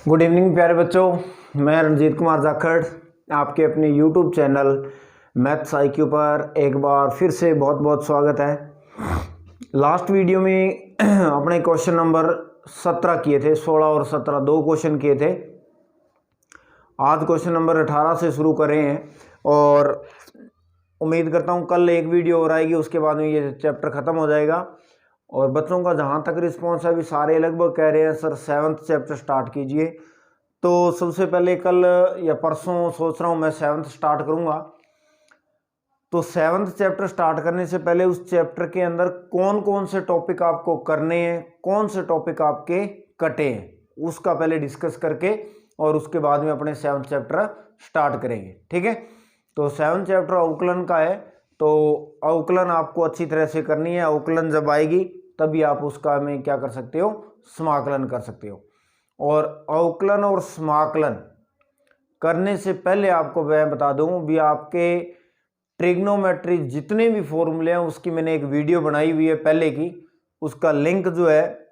Good evening प्यारे बच्चों, मैं रणजीत कुमार जाखड़ आपके अपने यूट्यूब चैनल मैथ्स आईक्यू पर एक बार फिर से बहुत बहुत स्वागत है। लास्ट वीडियो में अपने क्वेश्चन नंबर 17 किए थे, 16 और 17 दो क्वेश्चन किए थे। आज क्वेश्चन नंबर 18 से शुरू कर रहे हैं और उम्मीद करता हूँ कल एक वीडियो और आएगी, उसके बाद में ये चैप्टर ख़त्म हो जाएगा। और बच्चों का जहाँ तक रिस्पॉन्स है अभी सारे लगभग कह रहे हैं सर 7th चैप्टर स्टार्ट कीजिए। तो सबसे पहले कल या परसों सोच रहा हूँ मैं 7th स्टार्ट करूँगा। तो 7th चैप्टर स्टार्ट करने से पहले उस चैप्टर के अंदर कौन कौन से टॉपिक आपको करने हैं, कौन से टॉपिक आपके कटे हैं, उसका पहले डिस्कस करके और उसके बाद में अपने 7th चैप्टर स्टार्ट करेंगे। ठीक है, तो 7th चैप्टर अवकलन का है, तो अवकलन आपको अच्छी तरह से करनी है। अवकलन जब आएगी तभी आप उसका में क्या कर सकते हो, समाकलन कर सकते हो। और अवकलन और समाकलन करने से पहले आपको मैं बता दूं भी आपके ट्रिग्नोमेट्री जितने भी फॉर्मूले हैं उसकी मैंने एक वीडियो बनाई हुई है पहले की, उसका लिंक जो है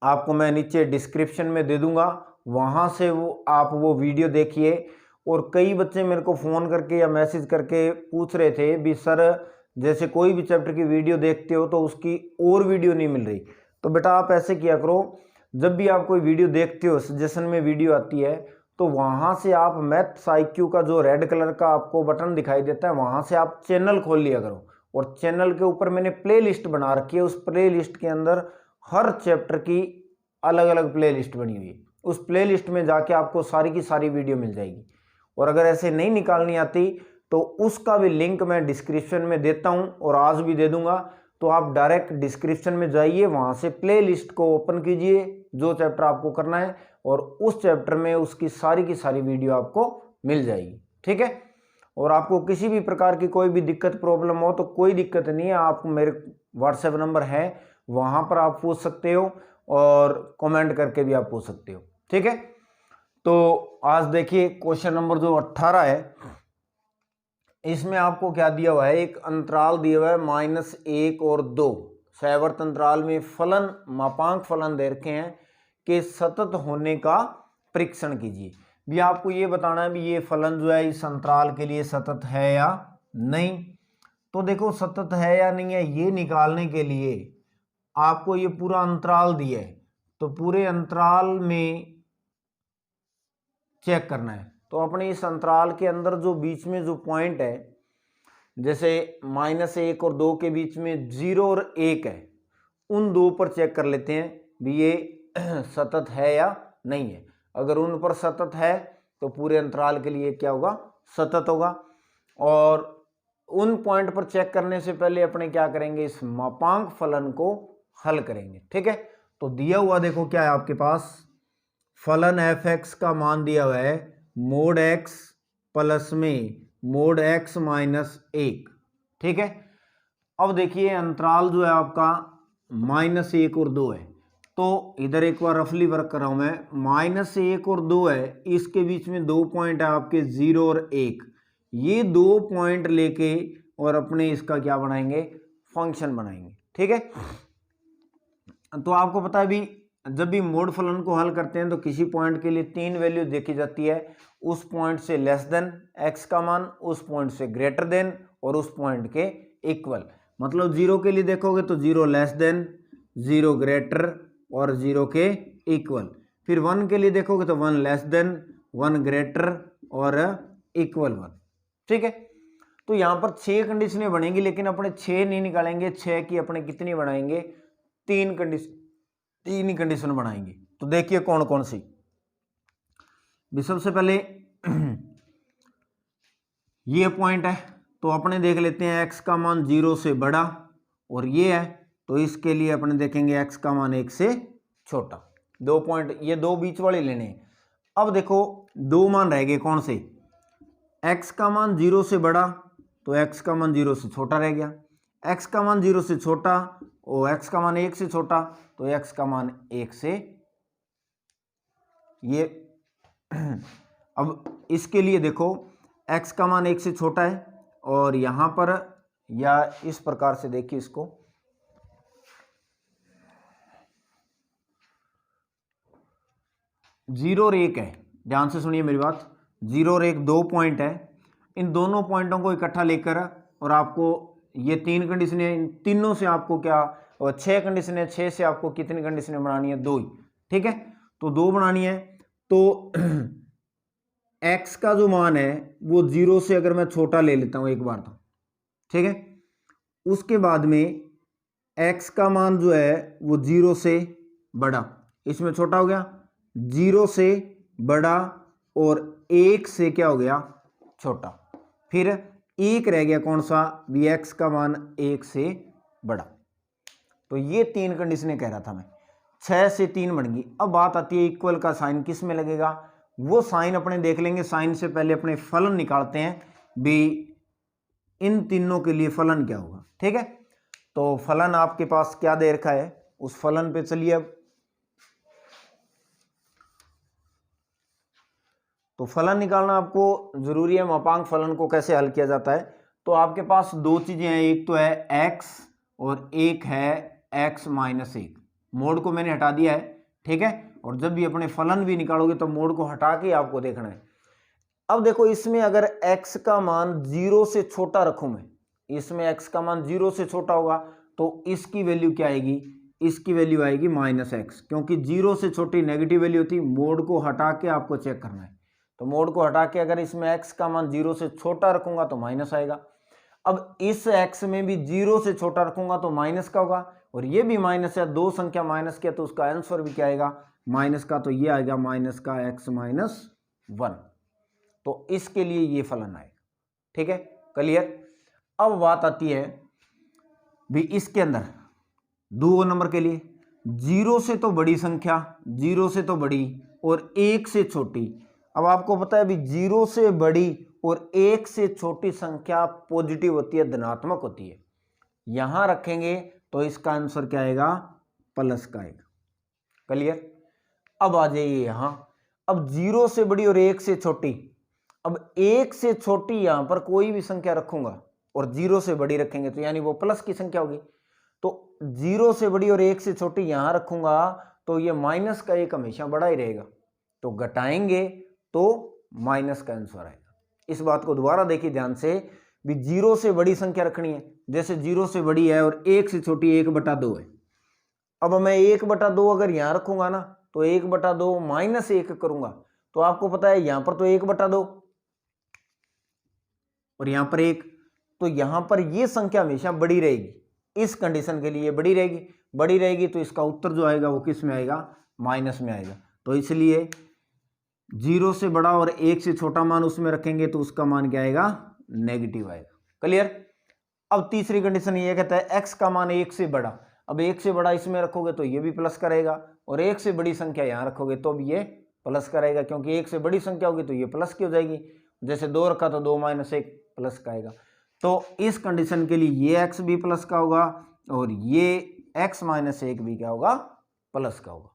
आपको मैं नीचे डिस्क्रिप्शन में दे दूंगा, वहां से आप वो वीडियो देखिए। और कई बच्चे मेरे को फ़ोन करके या मैसेज करके पूछ रहे थे भी सर जैसे कोई भी चैप्टर की वीडियो देखते हो तो उसकी और वीडियो नहीं मिल रही। तो बेटा आप ऐसे किया करो, जब भी आप कोई वीडियो देखते हो, सजेशन में वीडियो आती है, तो वहाँ से आप मैथ्स आईक्यू का जो रेड कलर का आपको बटन दिखाई देता है वहाँ से आप चैनल खोल लिया करो। और चैनल के ऊपर मैंने प्ले लिस्ट बना रखी है, उस प्ले लिस्ट के अंदर हर चैप्टर की अलग अलग प्ले लिस्ट बनी हुई है। उस प्ले लिस्ट में जाके आपको सारी की सारी वीडियो मिल जाएगी। और अगर ऐसे नहीं निकालनी आती तो उसका भी लिंक मैं डिस्क्रिप्शन में देता हूं और आज भी दे दूंगा। तो आप डायरेक्ट डिस्क्रिप्शन में जाइए, वहां से प्ले लिस्ट को ओपन कीजिए जो चैप्टर आपको करना है, और उस चैप्टर में उसकी सारी की सारी वीडियो आपको मिल जाएगी। ठीक है, और आपको किसी भी प्रकार की कोई भी दिक्कत प्रॉब्लम हो तो कोई दिक्कत नहीं है, आप मेरे व्हाट्सएप नंबर है वहां पर आप पूछ सकते हो और कमेंट करके भी आप पूछ सकते हो। ठीक है, तो आज देखिए क्वेश्चन नंबर जो 18 है, इसमें आपको क्या दिया हुआ है, एक अंतराल दिया हुआ है -1 और 2 सैवर्त अंतराल में फलन मापांक फलन दे रखे हैं कि सतत होने का परीक्षण कीजिए। भी आपको ये बताना है भी ये फलन जो है इस अंतराल के लिए सतत है या नहीं। तो देखो सतत है या नहीं है ये निकालने के लिए आपको ये पूरा अंतराल दिया है, तो पूरे अंतराल में चेक करना है। तो अपने इस अंतराल के अंदर जो बीच में जो पॉइंट है, जैसे -1 और 2 के बीच में 0 और 1 है, उन दो पर चेक कर लेते हैं भी ये सतत है या नहीं है। अगर उन पर सतत है तो पूरे अंतराल के लिए क्या होगा, सतत होगा। और उन पॉइंट पर चेक करने से पहले अपने क्या करेंगे, इस मापांक फलन को हल करेंगे। ठीक है, तो दिया हुआ देखो क्या है आपके पास, फलन f(x) का मान दिया हुआ है मोड x प्लस में मोड x माइनस 1। ठीक है, अब देखिए अंतराल जो है आपका -1 और 2 है, तो इधर एक बार रफली वर्क कर रहा हूं मैं, -1 और 2 है, इसके बीच में दो पॉइंट है आपके 0 और 1। ये दो पॉइंट लेके और अपने इसका क्या बनाएंगे, फंक्शन बनाएंगे। ठीक है, तो आपको पता है भी जब भी मोड फलन को हल करते हैं तो किसी पॉइंट के लिए 3 वैल्यू देखी जाती है, उस पॉइंट से लेस देन x का मान, उस पॉइंट से ग्रेटर देन और उस पॉइंट के इक्वल। मतलब 0 के लिए देखोगे तो 0 लेस देन, 0 ग्रेटर और 0 के इक्वल। फिर 1 के लिए देखोगे तो 1 लेस देन, 1 ग्रेटर और इक्वल 1। ठीक है, तो यहाँ पर 6 कंडीशनें बनेंगी, लेकिन अपने 6 नहीं निकालेंगे, 6 की अपने कितनी बनाएंगे, 3 ही कंडीशन बनाएंगे। तो देखिए कौन कौन सी भी। सबसे पहले ये पॉइंट है, तो अपने देख लेते हैं x का मान 0 से बड़ा और ये है, तो इसके लिए अपने देखेंगे x का मान 1 से छोटा। दो पॉइंट ये दो बीच वाले लेने हैं। अब देखो दो मान रह गए, कौन से, x का मान 0 से बड़ा तो x का मान 0 से छोटा रह गया, x का मान 0 से छोटा और x का मान 1 से छोटा, तो x का मान 1 से ये अब इसके लिए देखो x का मान 1 से छोटा है, और यहां पर या इस प्रकार से देखिए इसको, जीरो और एक है, ध्यान से सुनिए मेरी बात, जीरो और एक 2 पॉइंट है। इन दोनों पॉइंटों को इकट्ठा लेकर और आपको ये 3 कंडीशन है, इन तीनों से आपको क्या, और 6 कंडीशन है, 6 से आपको कितनी कंडीशन बनानी है, 2 ही, ठीक है। तो 2 बनानी है। तो x का जो मान है वो 0 से अगर मैं छोटा ले लेता हूं एक बार तो, ठीक है, उसके बाद में x का मान जो है वो 0 से बड़ा, इसमें छोटा हो गया, 0 से बड़ा और 1 से क्या हो गया, छोटा, फिर 1 रह गया कौन सा, x का मान 1 से बड़ा। तो ये 3 कंडीशनें कह रहा था मैं, 6 से 3 बन गई। अब बात आती है इक्वल का साइन किस में लगेगा, वो साइन अपने देख लेंगे। साइन से पहले अपने फलन निकालते हैं भी, इन तीनों के लिए फलन क्या होगा, ठीक है। तो फलन आपके पास क्या दे रखा है, उस फलन पे चलिए। अब तो फलन निकालना आपको जरूरी है। मापांक फलन को कैसे हल किया जाता है, तो आपके पास 2 चीजें हैं, एक तो है x और एक है x माइनस 1। मोड को मैंने हटा दिया है, ठीक है। और जब भी अपने फलन भी निकालोगे तो मोड को हटा के आपको देखना है। अब देखो इसमें अगर x का मान 0 से छोटा रखूं मैं, इसमें x का मान 0 से छोटा होगा तो इसकी वैल्यू क्या आएगी, इसकी वैल्यू आएगी -x, क्योंकि 0 से छोटी नेगेटिव वैल्यू होती। मोड को हटा के आपको चेक करना है। तो मोड को हटा के अगर इसमें x का मान 0 से छोटा रखूंगा तो माइनस आएगा। अब इस x में भी 0 से छोटा रखूंगा तो माइनस का होगा, और ये भी माइनस है, 2 संख्या माइनस के, तो उसका आंसर भी क्या आएगा, माइनस का। तो ये आएगा माइनस का x माइनस 1। तो इसके लिए ये फलन आएगा, ठीक है, क्लियर। अब बात आती है भी इसके अंदर 2 नंबर के लिए 0 से तो बड़ी संख्या, 0 से तो बड़ी और 1 से छोटी। अब आपको पता है भी 0 से बड़ी और 1 से छोटी संख्या पॉजिटिव होती है, धनात्मक होती है। यहां रखेंगे तो इसका आंसर क्या आएगा, प्लस का आएगा, क्लियर। अब आ जाइए यहां, अब 0 से बड़ी और 1 से छोटी। अब 1 से छोटी यहां पर कोई भी संख्या रखूंगा और 0 से बड़ी रखेंगे तो यानी वो प्लस की संख्या होगी। तो 0 से बड़ी और 1 से छोटी यहां रखूंगा तो ये माइनस का 1 हमेशा बड़ा ही रहेगा, तो घटाएंगे तो माइनस का आंसर आएगा। इस बात को दोबारा देखिए ध्यान से, भी 0 से बड़ी संख्या रखनी है, जैसे 0 से बड़ी है और 1 से छोटी 1/2 है। अब मैं 1/2 अगर यहां रखूंगा ना तो 1/2 माइनस 1 करूंगा, तो आपको पता है यहां पर तो 1/2 और यहां पर 1, तो यहां पर ये संख्या हमेशा बड़ी रहेगी। इस कंडीशन के लिए बड़ी रहेगी, बड़ी रहेगी तो इसका उत्तर जो आएगा वो किस में आएगा, माइनस में आएगा। तो इसलिए 0 से बड़ा और 1 से छोटा मान उसमें रखेंगे तो उसका मान क्या आएगा, नेगेटिव आएगा, क्लियर। अब तीसरी कंडीशन ये कहता है x का मान 1 से बड़ा। अब 1 से बड़ा इसमें रखोगे तो ये भी प्लस करेगा, और 1 से बड़ी संख्या यहां रखोगे तो भी ये प्लस करेगा, क्योंकि 1 से बड़ी संख्या होगी तो ये प्लस की हो जाएगी। जैसे 2 रखा तो 2 - 1 प्लस का आएगा। तो इस कंडीशन के लिए ये x भी प्लस का होगा और ये x - 1 भी क्या होगा, प्लस का होगा।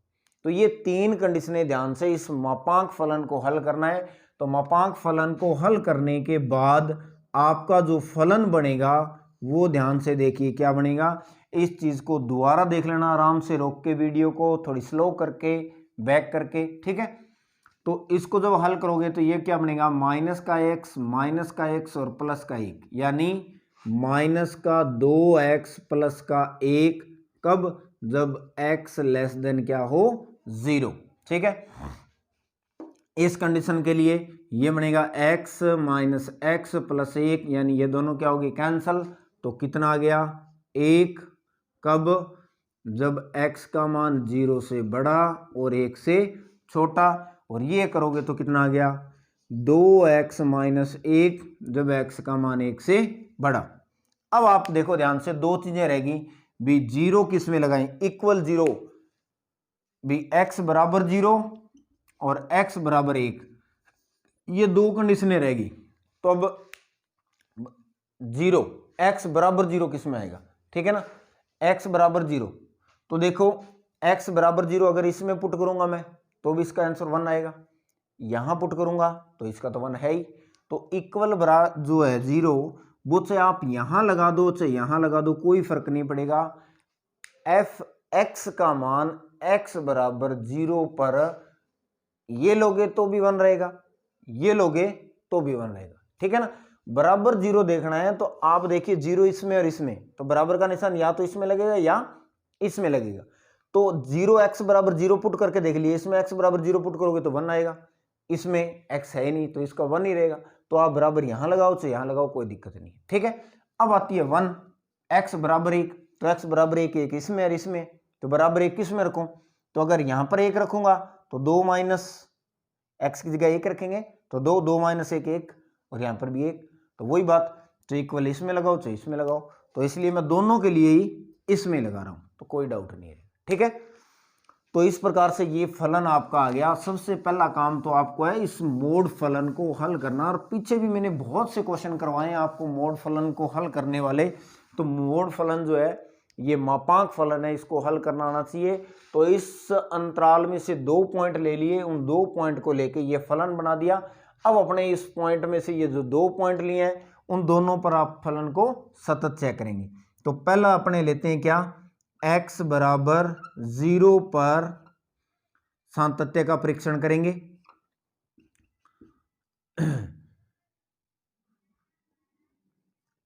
तो ये 3 कंडीशनें ध्यान से इस मापांक फलन को हल करना है। तो मापांक फलन को हल करने के बाद आपका जो फलन बनेगा वो ध्यान से देखिए क्या बनेगा। इस चीज को दोबारा देख लेना, आराम से रोक के वीडियो को थोड़ी स्लो करके, बैक करके, ठीक है। तो इसको जब हल करोगे तो ये क्या बनेगा, माइनस का x और प्लस का 1, यानी माइनस का 2x प्लस का 1, कब, जब x लेस देन क्या हो, 0, ठीक है। इस कंडीशन के लिए ये बनेगा x माइनस x प्लस 1, यानी ये दोनों क्या होगी, कैंसल। तो कितना आ गया, 1, कब, जब x का मान 0 से बड़ा और 1 से छोटा। और ये करोगे तो कितना आ गया, 2x माइनस 1, जब x का मान 1 से बड़ा। अब आप देखो ध्यान से, 2 चीजें रहेगी भी, 0 किस में लगाएं, इक्वल 0 भी, x बराबर 0 और x बराबर 1, ये 2 कंडीशनें रहेगी। तो अब 0, x बराबर 0 किस में आएगा, ठीक है ना, x बराबर 0। तो देखो x बराबर 0 अगर इसमें पुट करूंगा मैं तो भी इसका आंसर 1 आएगा, यहां पुट करूंगा तो इसका तो 1 है ही। तो इक्वल बराबर जो है 0, वो चाहे आप यहां लगा दो चाहे यहां लगा दो, कोई फर्क नहीं पड़ेगा। f x का मान x बराबर 0 पर ये लोगे तो भी 1 रहेगा, ये लोगे तो भी 1 रहेगा, ठीक है ना। बराबर 0 देखना है तो आप देखिए 0 इसमें और इसमें, तो बराबर का निशान या तो इसमें लगेगा या इसमें लगेगा। तो 0x बराबर 0 पुट करके देख लिए, इसमें x बराबर 0 पुट करोगे तो 1 आएगा, इसमें x है ही नहीं तो इसका 1 ही रहेगा। तो आप बराबर यहां लगाओ चाहे यहां लगाओ, कोई दिक्कत नहीं है, ठीक है। अब आती है 1, x बराबर 1, तो x बराबर 1 1 इसमें और इसमें, तो बराबर 1 किस में रखूं, तो अगर यहां पर 1 रखूंगा तो 2 माइनस x की जगह 1 रखेंगे तो 2 2 माइनस 1 1, और यहां पर भी 1, तो वही बात, तो इक्वल इसमें लगाओ चाहे इसमें लगाओ, तो इसलिए मैं दोनों के लिए ही इसमें लगा रहा हूं, तो कोई डाउट नहीं है, ठीक है। तो इस प्रकार से ये फलन आपका आ गया। सबसे पहला काम तो आपको है इस मोड फलन को हल करना, और पीछे भी मैंने बहुत से क्वेश्चन करवाए हैं आपको मोड फलन को हल करने वाले। तो मोड फलन जो है ये मापांक फलन है, इसको हल करना आना चाहिए। तो इस अंतराल में से 2 पॉइंट ले लिए, उन 2 पॉइंट को लेके ये फलन बना दिया। अब अपने इस पॉइंट में से ये जो 2 पॉइंट लिए हैं उन दोनों पर आप फलन को सतत चेक करेंगे। तो पहला अपने लेते हैं क्या, x बराबर 0 पर सातत्य का परीक्षण करेंगे।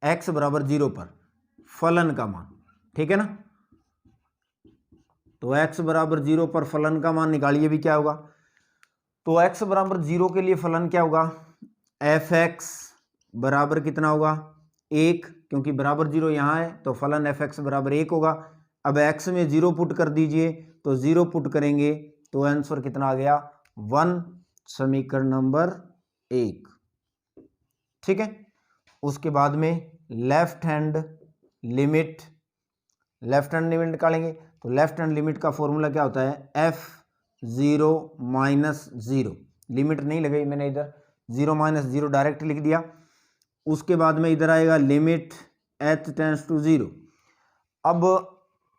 x बराबर 0 पर फलन का मान, ठीक है ना। तो x बराबर 0 पर फलन का मान निकालिए भी क्या होगा। तो x बराबर 0 के लिए फलन क्या होगा, f(x) बराबर कितना होगा 1, क्योंकि बराबर 0 यहाँ है तो फलन f(x) बराबर 1 होगा। अब x में 0 पुट कर दीजिए, तो 0 पुट करेंगे तो आंसर कितना आ गया 1, समीकरण नंबर 1, ठीक है। उसके बाद में लेफ्ट हैंड लिमिट निकालेंगे। तो लेफ्ट हैंड लिमिट का फॉर्मूला क्या होता है, f(0 - 0), लिमिट नहीं लगाई मैंने इधर, 0 - 0 डायरेक्ट लिख दिया। उसके बाद में इधर आएगा लिमिट h टेंड्स टू 0। अब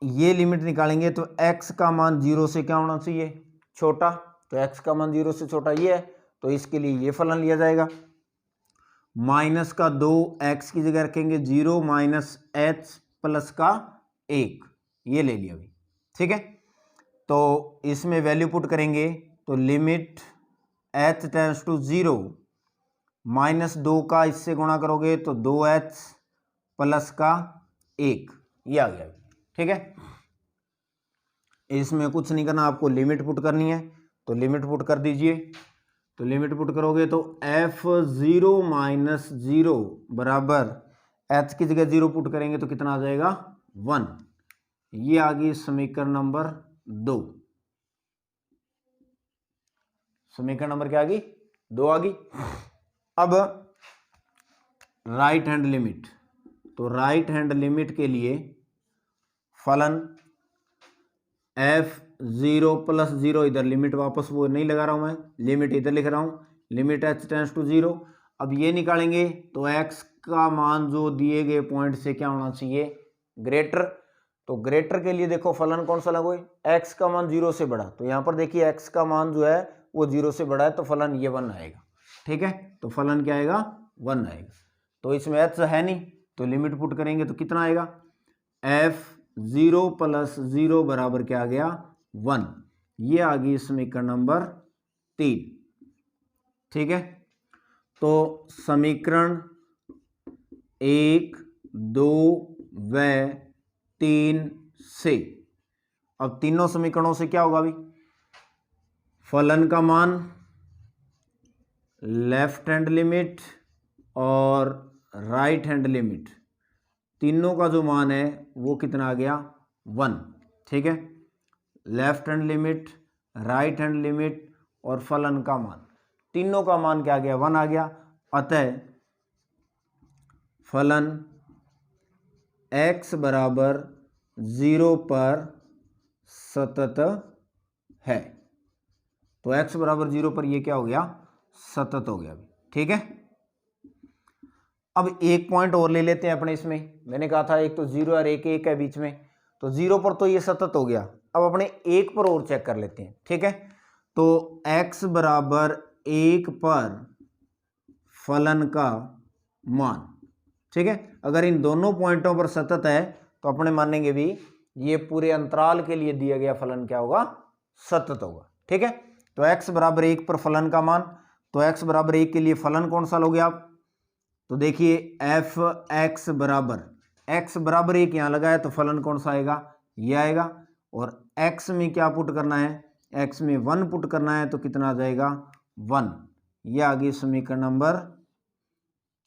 ये लिमिट निकालेंगे तो x का मान 0 से क्या होना चाहिए, छोटा, तो x का मान 0 से छोटा ये है, तो इसके लिए ये फलन लिया जाएगा। माइनस का 2 x की जगह रखेंगे 0 माइनस h प्लस का 1, ये ले लिया अभी, ठीक है। तो इसमें वैल्यू पुट करेंगे तो लिमिट h टेंड्स टू 0, -2 का इससे गुणा करोगे तो 2h प्लस का 1, ये आ गया, ठीक है। इसमें कुछ नहीं करना, आपको लिमिट पुट करनी है, तो लिमिट पुट कर दीजिए। तो लिमिट पुट करोगे तो f(0 - 0) बराबर h की जगह 0 पुट करेंगे तो कितना आ जाएगा 1, ये आ गई समीकरण नंबर 2। समीकरण नंबर क्या आ गई, 2 आ गई। अब राइट हैंड लिमिट, तो राइट हैंड लिमिट के लिए फलन f(0 + 0), इधर लिमिट वापस वो नहीं लगा रहा हूं मैं, लिमिट इधर लिख रहा हूं, लिमिट h टेंड्स टू 0। अब ये निकालेंगे तो x का मान जो दिए गए पॉइंट से क्या होना चाहिए, ग्रेटर। तो ग्रेटर के लिए देखो फलन कौन सा लगोगे, x का मान 0 से बड़ा, तो यहां पर देखिए x का मान जो है वो 0 से बड़ा है, तो फलन ये 1 आएगा, ठीक है। तो फलन क्या आएगा 1 आएगा। तो इसमें h है नहीं, तो लिमिट पुट करेंगे तो कितना आएगा, f(0 + 0) बराबर क्या आ गया 1, ये आ गई समीकरण नंबर 3, ठीक है। तो समीकरण 1, 2 व 3 से, अब तीनों समीकरणों से क्या होगा अभी, फलन का मान, लेफ्ट हैंड लिमिट और राइट हैंड लिमिट, तीनों का जो मान है वो कितना आ गया 1, ठीक है। Left hand limit, right hand limit और फलन का मान, तीनों का मान क्या आ गया 1 आ गया। अतः फलन x बराबर 0 पर सतत है। तो x बराबर 0 पर ये क्या हो गया, सतत हो गया, ठीक है। अब एक पॉइंट और ले लेते हैं अपने इसमें, मैंने कहा था एक तो 0 और 1 1 है बीच में, तो 0 पर तो ये सतत हो गया। अब अपने 1 पर और चेक कर लेते हैं, ठीक है। तो x बराबर 1 पर फलन का मान, ठीक है। अगर इन दोनों पॉइंटों पर सतत है तो अपने मानेंगे भी ये पूरे अंतराल के लिए दिया गया फलन क्या होगा, सतत होगा, ठीक है। तो x बराबर 1 पर फलन का मान, तो x बराबर 1 के लिए फलन कौन सा लोगे आप, तो देखिए एफ एक्स बराबर 1 यहाँ लगाया तो फलन कौन सा आएगा, ये आएगा। और x में क्या पुट करना है, x में 1 पुट करना है, तो कितना आ जाएगा 1। ये आ गई समीकरण नंबर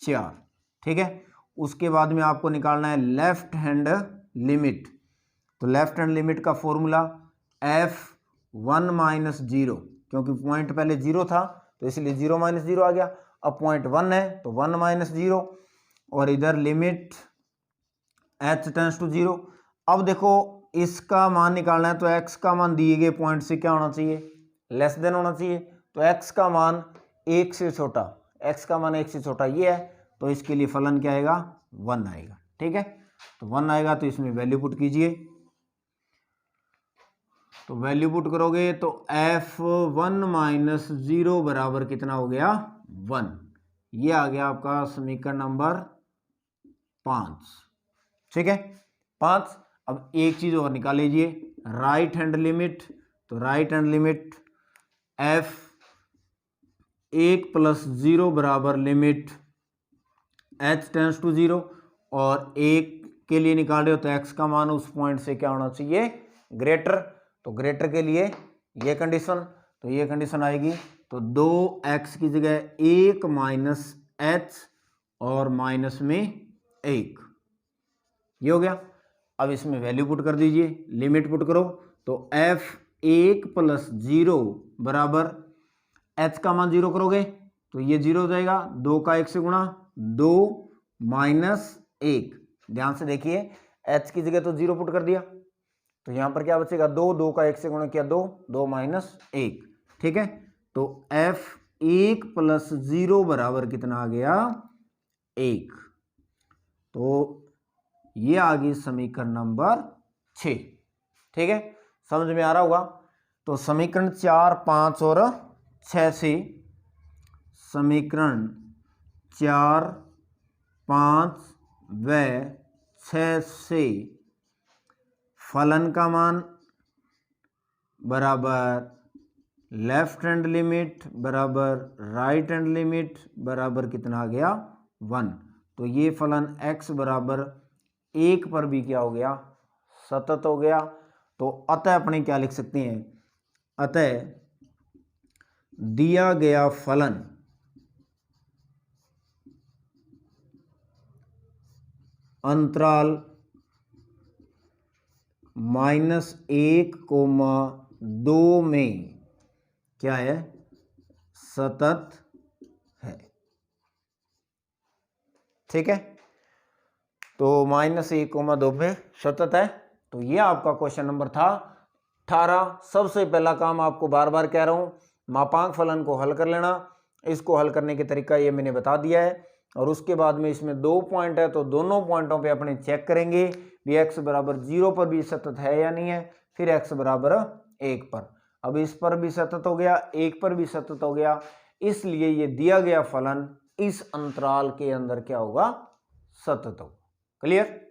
4। ठीक है, उसके बाद में आपको निकालना है लेफ्ट हैंड लिमिट। तो लेफ्ट हैंड लिमिट का फॉर्मूला f1 माइनस 0, क्योंकि पॉइंट पहले 0 था तो इसलिए 0 माइनस 0 आ गया। अब पॉइंट 1 है तो 1 माइनस 0, और इधर लिमिट h टेंड्स टू 0। अब देखो इसका मान निकालना है, तो x का मान दिए गए पॉइंट से क्या होना चाहिए, लेस देन होना चाहिए। तो x का मान 1 से छोटा, x का मान 1 से छोटा ये है, तो इसके लिए फलन क्या आएगा, 1 आएगा। ठीक है, तो 1 आएगा तो इसमें वैल्यू पुट कीजिए। तो वैल्यू पुट करोगे तो f1 माइनस 0 बराबर कितना हो गया, 1। ये आ गया आपका समीकरण नंबर 5। ठीक है, 5। अब एक चीज और निकाल लीजिए, राइट हैंड लिमिट। तो right hand limit f1 plus 0 बराबर लिमिट h टेंड्स टू 0, और 1 के लिए निकाल रहे हो तो x का मान उस पॉइंट से क्या होना चाहिए, ग्रेटर। तो ग्रेटर के लिए ये कंडीशन, तो ये कंडीशन आएगी, तो 2x की जगह 1 माइनस h और माइनस में 1, ये हो गया। अब इसमें वैल्यू पुट कर दीजिए, लिमिट पुट करो, तो f1 प्लस 0 बराबर h का मान 0 करोगे तो ये 0 हो जाएगा, 2 का 1 से गुणा, 2 माइनस 1। ध्यान से देखिए, h की जगह तो 0 पुट कर दिया, तो यहां पर क्या बचेगा, 2, 2 का 1 से गुणा किया 2, 2 माइनस 1। ठीक है, तो f1 प्लस 0 बराबर कितना आ गया, 1। तो ये आ गई समीकरण नंबर 6। ठीक है, समझ में आ रहा होगा। तो समीकरण 4, 5 और 6 से, समीकरण 4, 5 व 6 से फलन का मान बराबर लेफ्ट हैंड लिमिट बराबर राइट हैंड लिमिट बराबर कितना आ गया, 1। तो ये फलन x बराबर 1 पर भी क्या हो गया, सतत हो गया। तो अतः अपने क्या लिख सकते हैं, अतः दिया गया फलन अंतराल -1,2 में क्या है, सतत है। ठीक है, तो -1,2 में सतत है। तो ये आपका क्वेश्चन नंबर था 18। सबसे पहला काम आपको बार बार कह रहा हूं, मापांक फलन को हल कर लेना। इसको हल करने के तरीका ये मैंने बता दिया है, और उसके बाद में इसमें 2 पॉइंट है, तो दोनों पॉइंटों पे अपने चेक करेंगे भी x बराबर 0 पर भी सतत है या नहीं है, फिर x बराबर 1 पर। अब इस पर भी सतत हो गया, 1 पर भी सतत हो गया, इसलिए ये दिया गया फलन इस अंतराल के अंदर क्या होगा, सतत होगा। क्लियर।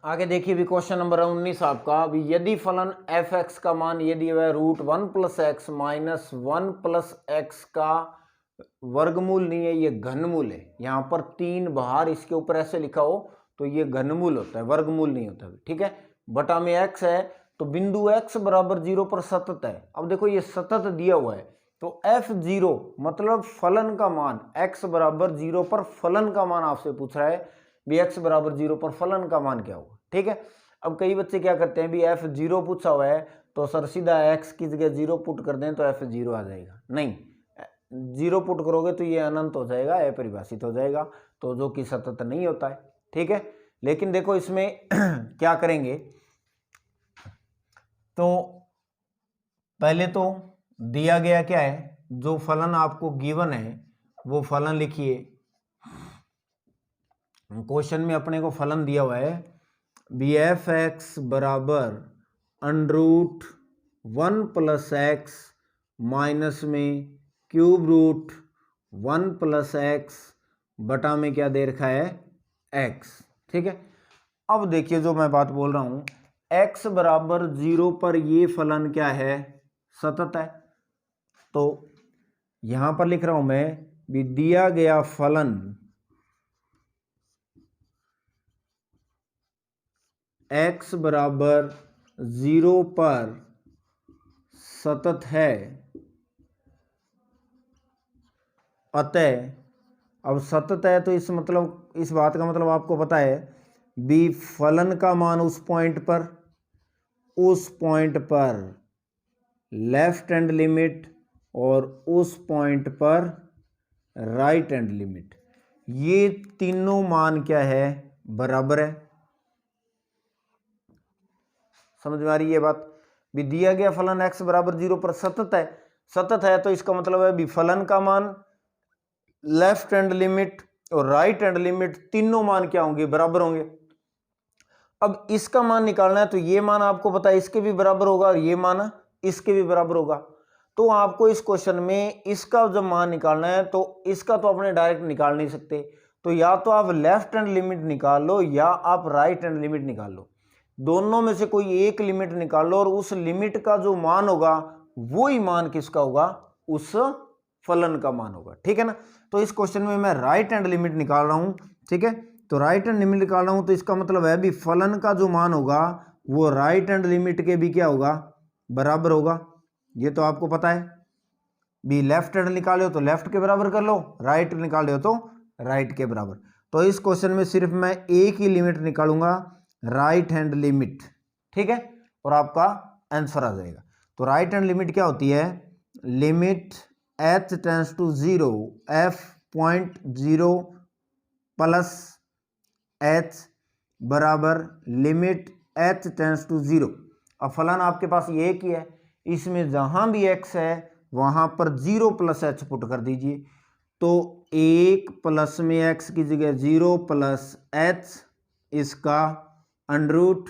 आगे देखिए भी क्वेश्चन नंबर 19 आपका, भी यदि फलन f(x) का मान यदि वह √1 + x माइनस 1 + x का वर्गमूल नहीं है, ये घनमूल है। यहाँ पर 3 बाहर इसके ऊपर ऐसे लिखा हो तो ये घनमूल होता है, वर्गमूल नहीं होता। ठीक है, बटा में x है, तो बिंदु x बराबर 0 पर सतत है। अब देखो ये सतत दिया हुआ है, तो f0 मतलब फलन का मान, x बराबर 0 पर फलन का मान आपसे पूछ रहा है भी x बराबर 0 पर फलन का मान क्या होगा। ठीक है, अब कई बच्चे क्या करते हैं भी f0 पूछा हुआ है तो सर सीधा x की जगह 0 पुट कर दें तो f0 आ जाएगा। नहीं, 0 पुट करोगे तो ये अनंत हो जाएगा, अपरिभाषित हो जाएगा, तो जो कि सतत नहीं होता है। ठीक है, लेकिन देखो इसमें क्या करेंगे, तो पहले तो दिया गया क्या है, जो फलन आपको गिवन है वो फलन लिखिए। क्वेश्चन में अपने को फलन दिया हुआ है बी f(x) बराबर √1 + x माइनस में √1 + x बटा में क्या दे रखा है, x। ठीक है, अब देखिए जो मैं बात बोल रहा हूं, x बराबर 0 पर ये फलन क्या है, सतत है। तो यहां पर लिख रहा हूं मैं भी दिया गया फलन x बराबर 0 पर सतत है, अतः अब सतत है तो इस बात का मतलब आपको पता है भी फलन का मान उस पॉइंट पर लेफ्ट हैंड लिमिट और उस पॉइंट पर राइट हैंड लिमिट, ये तीनों मान क्या है, बराबर है। समझ में आ रही है बात? भी दिया गया फलन x बराबर 0 पर सतत है तो इसका मतलब है भी फलन का मान लेफ्ट हैंड लिमिट और राइट हैंड लिमिट तीनों मान क्या होंगे, बराबर होंगे। अब इसका मान निकालना है तो ये मान आपको पता है इसके भी बराबर होगा और ये मान इसके भी बराबर होगा। तो आपको इस क्वेश्चन में इसका जब मान निकालना है तो इसका तो अपने डायरेक्ट निकाल नहीं सकते, तो या तो आप लेफ्ट हैंड लिमिट निकाल लो या आप राइट हैंड लिमिट निकाल लो, दोनों में से कोई एक लिमिट निकाल लो और उस लिमिट का जो मान होगा वो ही मान किसका होगा, उस फलन का मान होगा। ठीक है ना? तो इस क्वेश्चन में मैं राइट हैंड लिमिट निकाल रहा हूं। ठीक है, तो राइट हैंड लिमिट निकाल रहा हूं तो इसका मतलब है भी फलन का जो मान होगा वो राइट हैंड लिमिट के भी क्या होगा, बराबर होगा। ये तो आपको पता है भी लेफ्ट हैंड निकाले हो तो लेफ्ट के बराबर कर लो, राइट निकाले हो तो राइट के बराबर। तो इस क्वेश्चन में सिर्फ मैं एक ही लिमिट निकालूंगा, राइट हैंड लिमिट। ठीक है, और आपका आंसर आ जाएगा। तो राइट हैंड लिमिट क्या होती है, limit h tends to 0 f.0 plus h बराबर लिमिट h टेंड्स टू 0। अब फलन आपके पास ये एक ही है, इसमें जहां भी x है वहां पर 0 प्लस h पुट कर दीजिए। तो 1 प्लस में x की जगह 0 प्लस h इसका अंडर रूट,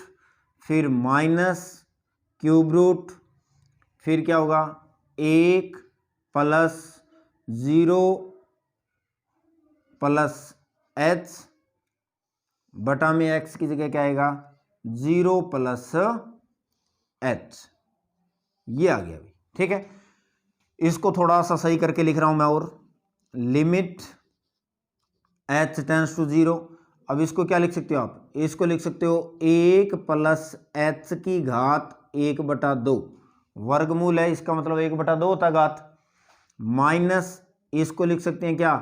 फिर माइनस क्यूब रूट, फिर क्या होगा 1 प्लस 0 प्लस h बटा में x की जगह क्या आएगा 0 प्लस h, ये आ गया भाई। ठीक है, इसको थोड़ा सा सही करके लिख रहा हूं मैं, और लिमिट h टेंड्स टू 0। अब इसको क्या लिख सकते हो आप, इसको लिख सकते हो 1 प्लस h की घात 1/2, वर्गमूल है इसका मतलब 1/2 होता घात, माइनस इसको लिख सकते हैं क्या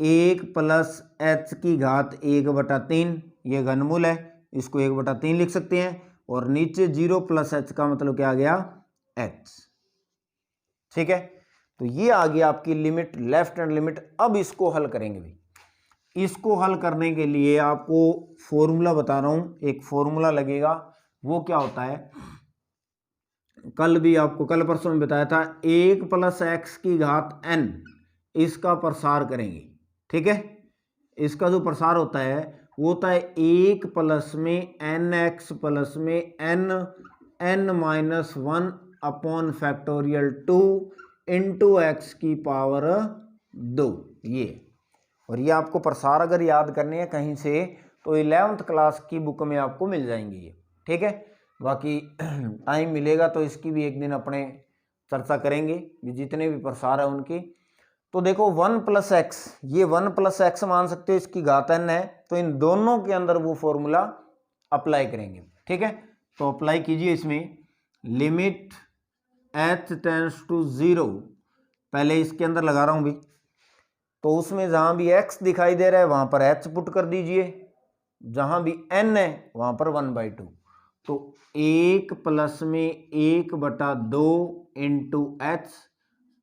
1 प्लस h की घात 1/3, ये घनमूल है, इसको 1/3 लिख सकते हैं, और नीचे 0 प्लस h का मतलब क्या आ गया h। ठीक है, तो ये आ गया आपकी लिमिट, लेफ्ट हैंड लिमिट। अब इसको हल करेंगे भाई। इसको हल करने के लिए आपको फॉर्मूला बता रहा हूं, एक फॉर्मूला लगेगा। वो क्या होता है, कल भी आपको कल परसों में बताया था, 1 प्लस एक्स की घात n, इसका प्रसार करेंगे। ठीक है, इसका जो प्रसार होता है वो होता है 1 प्लस में nx प्लस में n-1 upon factorial 2 into x की पावर 2, ये। और ये आपको प्रसार अगर याद करने हैं कहीं से तो 11th क्लास की बुक में आपको मिल जाएंगे ये। ठीक है, बाकी टाइम मिलेगा तो इसकी भी एक दिन अपने चर्चा करेंगे, जितने भी प्रसार है उनकी। तो देखो 1 प्लस एक्स, ये 1 प्लस एक्स मान सकते हो, इसकी घात n है, तो इन दोनों के अंदर वो फॉर्मूला अप्लाई करेंगे। ठीक है, तो अप्लाई कीजिए इसमें, लिमिट h टेंड्स टू 0, पहले इसके अंदर लगा रहा हूं भी, तो उसमें जहां भी x दिखाई दे रहा है वहां पर h पुट कर दीजिए, जहां भी n है वहां पर 1/2। तो 1 प्लस में 1/2 इंटू एच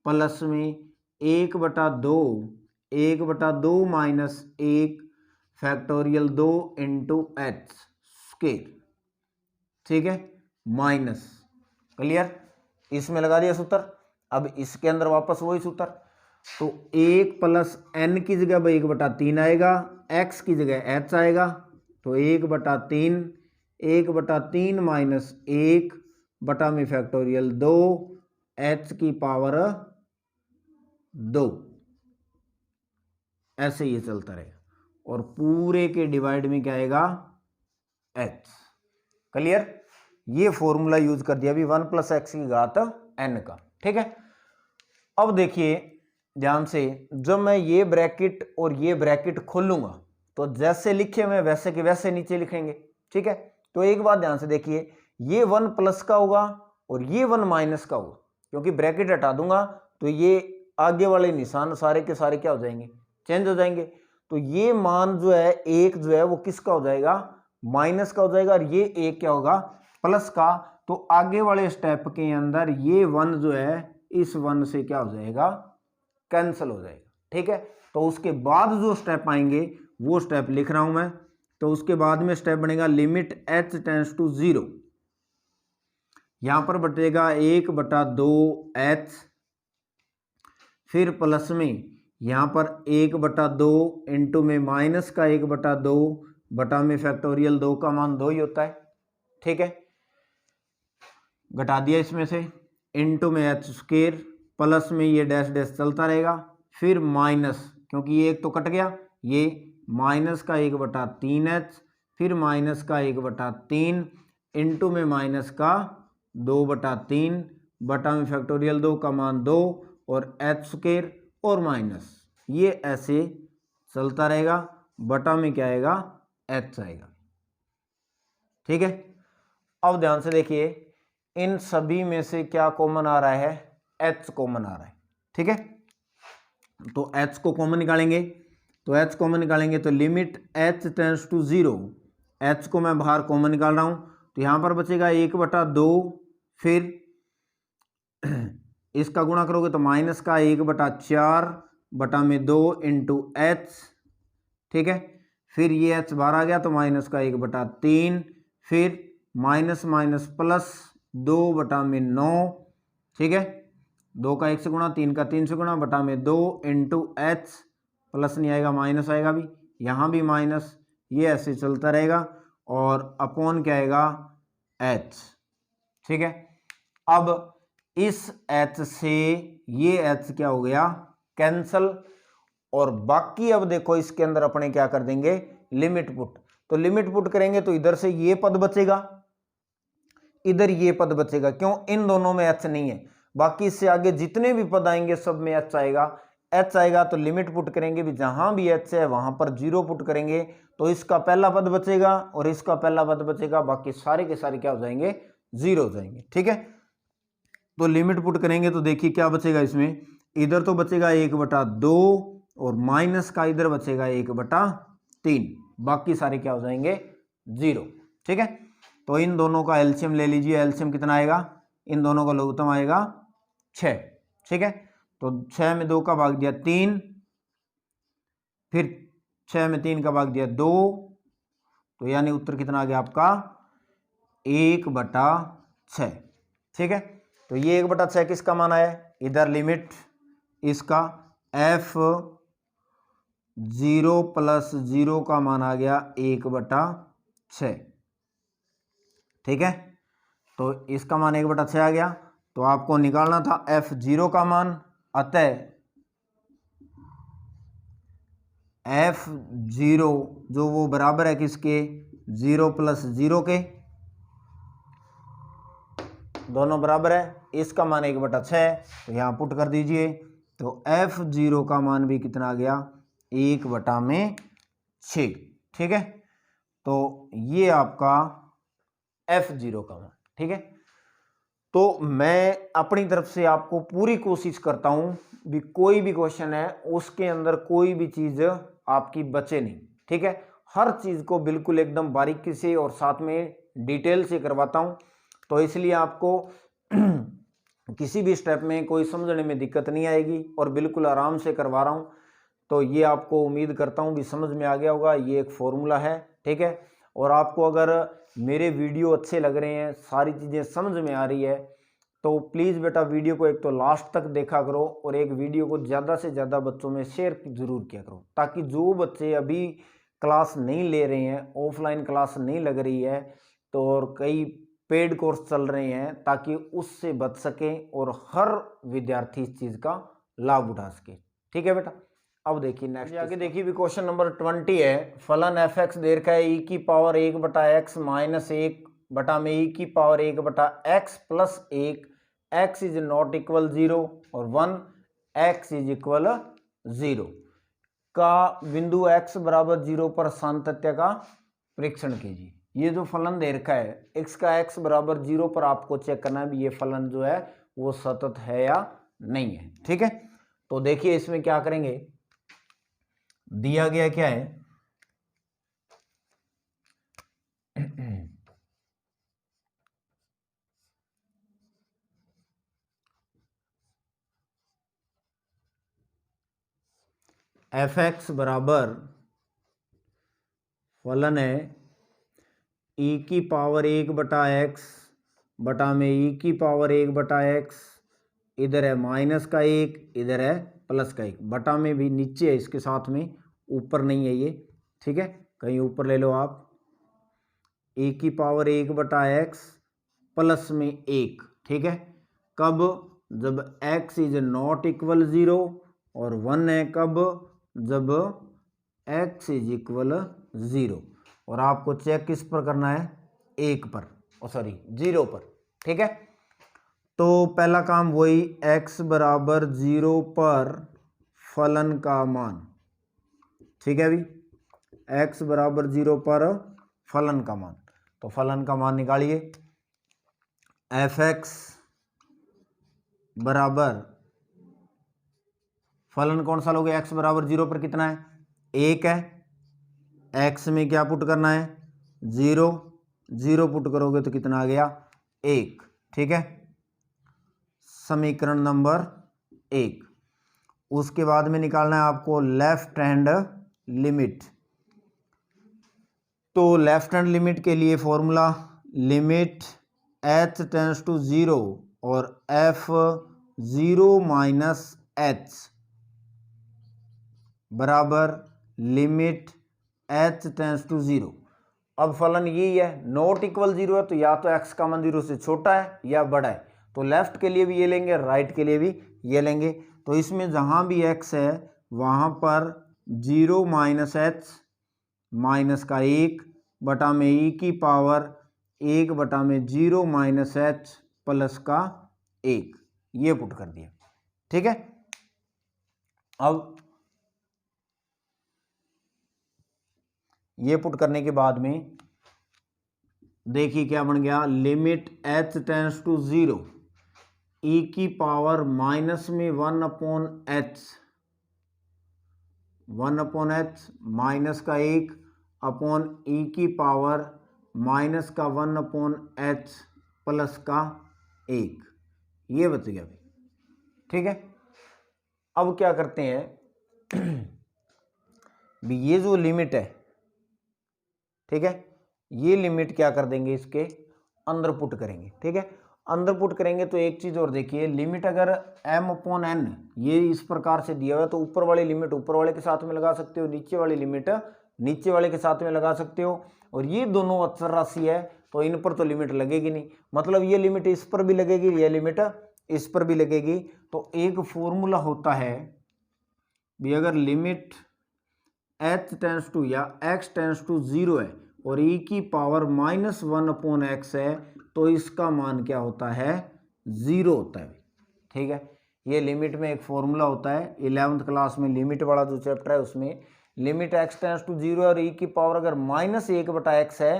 प्लस में 1/2, 1/2 minus 1 factorial 2 into H square. ठीक है, माइनस, क्लियर, इसमें लगा दिया सूत्र। अब इसके अंदर वापस वही सूत्र, तो 1 प्लस n की जगह 1/3 आएगा, x की जगह h आएगा, तो 1/3, 1/3 माइनस 1 बटा में फैक्टोरियल 2 h की पावर 2, ऐसे ये चलता रहेगा, और पूरे के डिवाइड में क्या आएगा h। क्लियर, ये फॉर्मूला यूज कर दिया अभी 1 प्लस एक्स की घात n का। ठीक है। अब देखिए ध्यान से, जब मैं ये ब्रैकेट और ये ब्रैकेट खोलूंगा तो जैसे लिखे हुए वैसे के वैसे नीचे लिखेंगे, ठीक है। तो एक बात ध्यान से देखिए, ये 1 प्लस का होगा और ये 1 माइनस का होगा, क्योंकि ब्रैकेट हटा दूंगा तो ये आगे वाले निशान सारे के सारे क्या हो जाएंगे, चेंज हो जाएंगे। तो ये मान जो है एक जो है वो किसका हो जाएगा, माइनस का हो जाएगा, और ये एक क्या होगा, प्लस का। तो आगे वाले स्टेप के अंदर ये 1 जो है इस 1 से क्या हो जाएगा, कैंसिल हो जाएगा, ठीक है। तो उसके बाद जो स्टेप आएंगे वो स्टेप लिख रहा हूं मैं। तो उसके बाद में स्टेप बनेगा लिमिट h टेंड्स टू 0, यहां पर बटेगा 1/2h, फिर प्लस में यहां पर 1/2 इंटू में माइनस का 1/2 बटा में फैक्टोरियल 2 का मान 2 ही होता है, ठीक है। घटा दिया इसमें से, इंटू में h स्क्वायर, प्लस में ये डैश डैश चलता रहेगा, फिर माइनस, क्योंकि ये एक तो कट गया, ये माइनस का 1/3h, फिर माइनस का 1/3 इंटू में माइनस का 2/3 बटा में फैक्टोरियल 2 का मान 2 और h स्क्वायर और माइनस, ये ऐसे चलता रहेगा, बटा में क्या आएगा, h आएगा, ठीक है। अब ध्यान से देखिए, इन सभी में से क्या कॉमन आ रहा है, h कॉमन आ रहा है, ठीक है। तो h को कॉमन निकालेंगे, तो h कॉमन निकालेंगे तो limit h tends to 0, h को मैं बाहर कॉमन निकाल रहा हूं, तो यहां पर बचेगा 1/2, फिर इसका गुणा करोगे तो माइनस का 1/4 बटा में 2 इंटू h, ठीक है। फिर ये h बाहर आ गया तो माइनस का 1/3, फिर माइनस माइनस प्लस 2/9, ठीक है। 2 का 1 से गुणा, 3 का 3 से गुणा, बटा में 2 इंटू h, प्लस नहीं आएगा माइनस आएगा, भी यहाँ भी माइनस, ये ऐसे चलता रहेगा, और अपॉन क्या आएगा, h, ठीक है। अब इस h से ये h क्या हो गया, कैंसल, और बाकी अब देखो इसके अंदर अपने क्या कर देंगे, लिमिट पुट। तो लिमिट पुट करेंगे तो इधर से ये पद बचेगा, इधर ये पद बचेगा, क्यों, इन दोनों में h नहीं है, बाकी इससे आगे जितने भी पद आएंगे सब में h आएगा, h आएगा तो लिमिट पुट करेंगे, भी जहां भी h है वहां पर 0 पुट करेंगे, तो इसका पहला पद बचेगा और इसका पहला पद बचेगा, बाकी सारे के सारे क्या हो जाएंगे, 0 हो जाएंगे, ठीक है। तो लिमिट पुट करेंगे तो देखिए क्या बचेगा इसमें, इधर तो बचेगा 1/2 और माइनस का इधर बचेगा 1/3, बाकी सारे क्या हो जाएंगे, 0, ठीक है। तो इन दोनों का एलसीएम ले लीजिए, एलसीएम कितना आएगा, इन दोनों का लघुत्तम आएगा 6, ठीक है। तो 6 में 2 का भाग दिया 3, फिर 6 में 3 का भाग दिया 2, तो यानी उत्तर कितना आ गया आपका, 1/6, ठीक है। तो ये 1/6 किसका मान आया, इधर लिमिट इसका f0 + 0 का मान आ गया 1/6, ठीक है। तो इसका मान 1/6 आ गया, तो आपको निकालना था f0 का मान, अतः f0 जो वो बराबर है किसके, 0 + 0 के, दोनों बराबर है, इसका मान 1/6, तो यहाँ पुट कर दीजिए, तो f0 का मान भी कितना आ गया, 1/6, ठीक है। तो ये आपका f0 का मान, ठीक है। तो मैं अपनी तरफ से आपको पूरी कोशिश करता हूं भी कोई भी क्वेश्चन है उसके अंदर कोई भी चीज आपकी बचे नहीं, ठीक है। हर चीज को बिल्कुल एकदम बारीकी से और साथ में डिटेल से करवाता हूं, तो इसलिए आपको किसी भी स्टेप में कोई समझने में दिक्कत नहीं आएगी और बिल्कुल आराम से करवा रहा हूं। तो ये आपको उम्मीद करता हूं भी समझ में आ गया होगा, ये एक फॉर्मूला है, ठीक है। और आपको अगर मेरे वीडियो अच्छे लग रहे हैं, सारी चीज़ें समझ में आ रही है, तो प्लीज़ बेटा वीडियो को एक तो लास्ट तक देखा करो और एक वीडियो को ज़्यादा से ज़्यादा बच्चों में शेयर ज़रूर किया करो, ताकि जो बच्चे अभी क्लास नहीं ले रहे हैं, ऑफलाइन क्लास नहीं लग रही है, तो और कई पेड कोर्स चल रहे हैं, ताकि उससे बच सकें और हर विद्यार्थी इस चीज़ का लाभ उठा सके, ठीक है बेटा। अब देखिए नेक्स्ट आगे देखिए भी क्वेश्चन नंबर 20 है, फलन f(x) दे रखा है e⁻1/x - 1 बटा में e⁻1/x + 1 x is not equal 0 और 1 x इज इक्वल 0 का बिंदु x बराबर 0 पर सातत्य का परीक्षण कीजिए। ये जो फलन दे रखा है x का x बराबर 0 पर आपको चेक करना है भी ये फलन जो है वो सतत है या नहीं है। ठीक है, तो देखिए इसमें क्या करेंगे, दिया गया क्या है, f(x) बराबर फलन है e की पावर 1/x बटा में e की पावर 1/x, इधर है माइनस का 1, इधर है प्लस का 1, बटा में भी नीचे है इसके साथ में, ऊपर नहीं है ये। ठीक है, कहीं ऊपर ले लो आप, e की पावर 1/x प्लस में 1। ठीक है, कब, जब x इज नॉट इक्वल 0 और 1 है, कब, जब x इज इक्वल 0 और आपको चेक किस पर करना है, 1 पर, सॉरी 0 पर। ठीक है, तो पहला काम वही x बराबर 0 पर फलन का मान। ठीक है अभी x बराबर 0 पर फलन का मान, तो फलन का मान निकालिए। f(x) बराबर फलन कौन सा लोगे, x बराबर 0 पर कितना है, 1 है, x में क्या पुट करना है, 0, 0 पुट करोगे तो कितना आ गया, 1। ठीक है, समीकरण नंबर 1। उसके बाद में निकालना है आपको लेफ्ट हैंड लिमिट। तो लेफ्ट हैंड लिमिट के लिए formula limit h tends to 0 और f(0 माइनस h) बराबर लिमिट h टेंड्स टू 0। अब फलन यही है, नॉट इक्वल 0 है तो या तो x का मान 0 से छोटा है या बड़ा है, तो लेफ्ट के लिए भी ये लेंगे, राइट के लिए भी ये लेंगे। तो इसमें जहाँ भी x है वहाँ पर 0 माइनस h माइनस का 1 बटा में e की पावर 1 बटा में 0 माइनस h प्लस का 1, ये पुट कर दिया। ठीक है, अब ये पुट करने के बाद में देखिए क्या बन गया, limit h tends to 0 e की पावर माइनस में 1/h, 1/h माइनस का 1 अपॉन e की पावर माइनस का 1/h प्लस का 1, ये बच गया भाई। ठीक है, अब क्या करते हैं भी ये जो लिमिट है, ठीक है, ये लिमिट क्या कर देंगे, इसके अंदर पुट करेंगे। ठीक है, अंदर पुट करेंगे तो एक चीज और देखिए, लिमिट अगर m/n ये इस प्रकार से दिया हुआ है तो ऊपर वाली लिमिट ऊपर वाले के साथ में लगा सकते हो, नीचे वाली लिमिट नीचे वाले के साथ में लगा सकते हो, और ये दोनों अचर राशि है तो इन पर तो लिमिट लगेगी नहीं, मतलब ये लिमिट इस पर भी लगेगी, ये लिमिट इस पर भी लगेगी। तो एक फॉर्मूला होता है भी अगर लिमिट h टेंड्स टू या x टेंड्स टू 0 है और e की पावर -1/x है तो इसका मान क्या होता है, 0 होता है। ठीक है, ये लिमिट में एक फॉर्मूला होता है, 11th क्लास में लिमिट वाला जो चैप्टर है उसमें लिमिट x टेंड्स टू 0 और e की पावर अगर -1/x है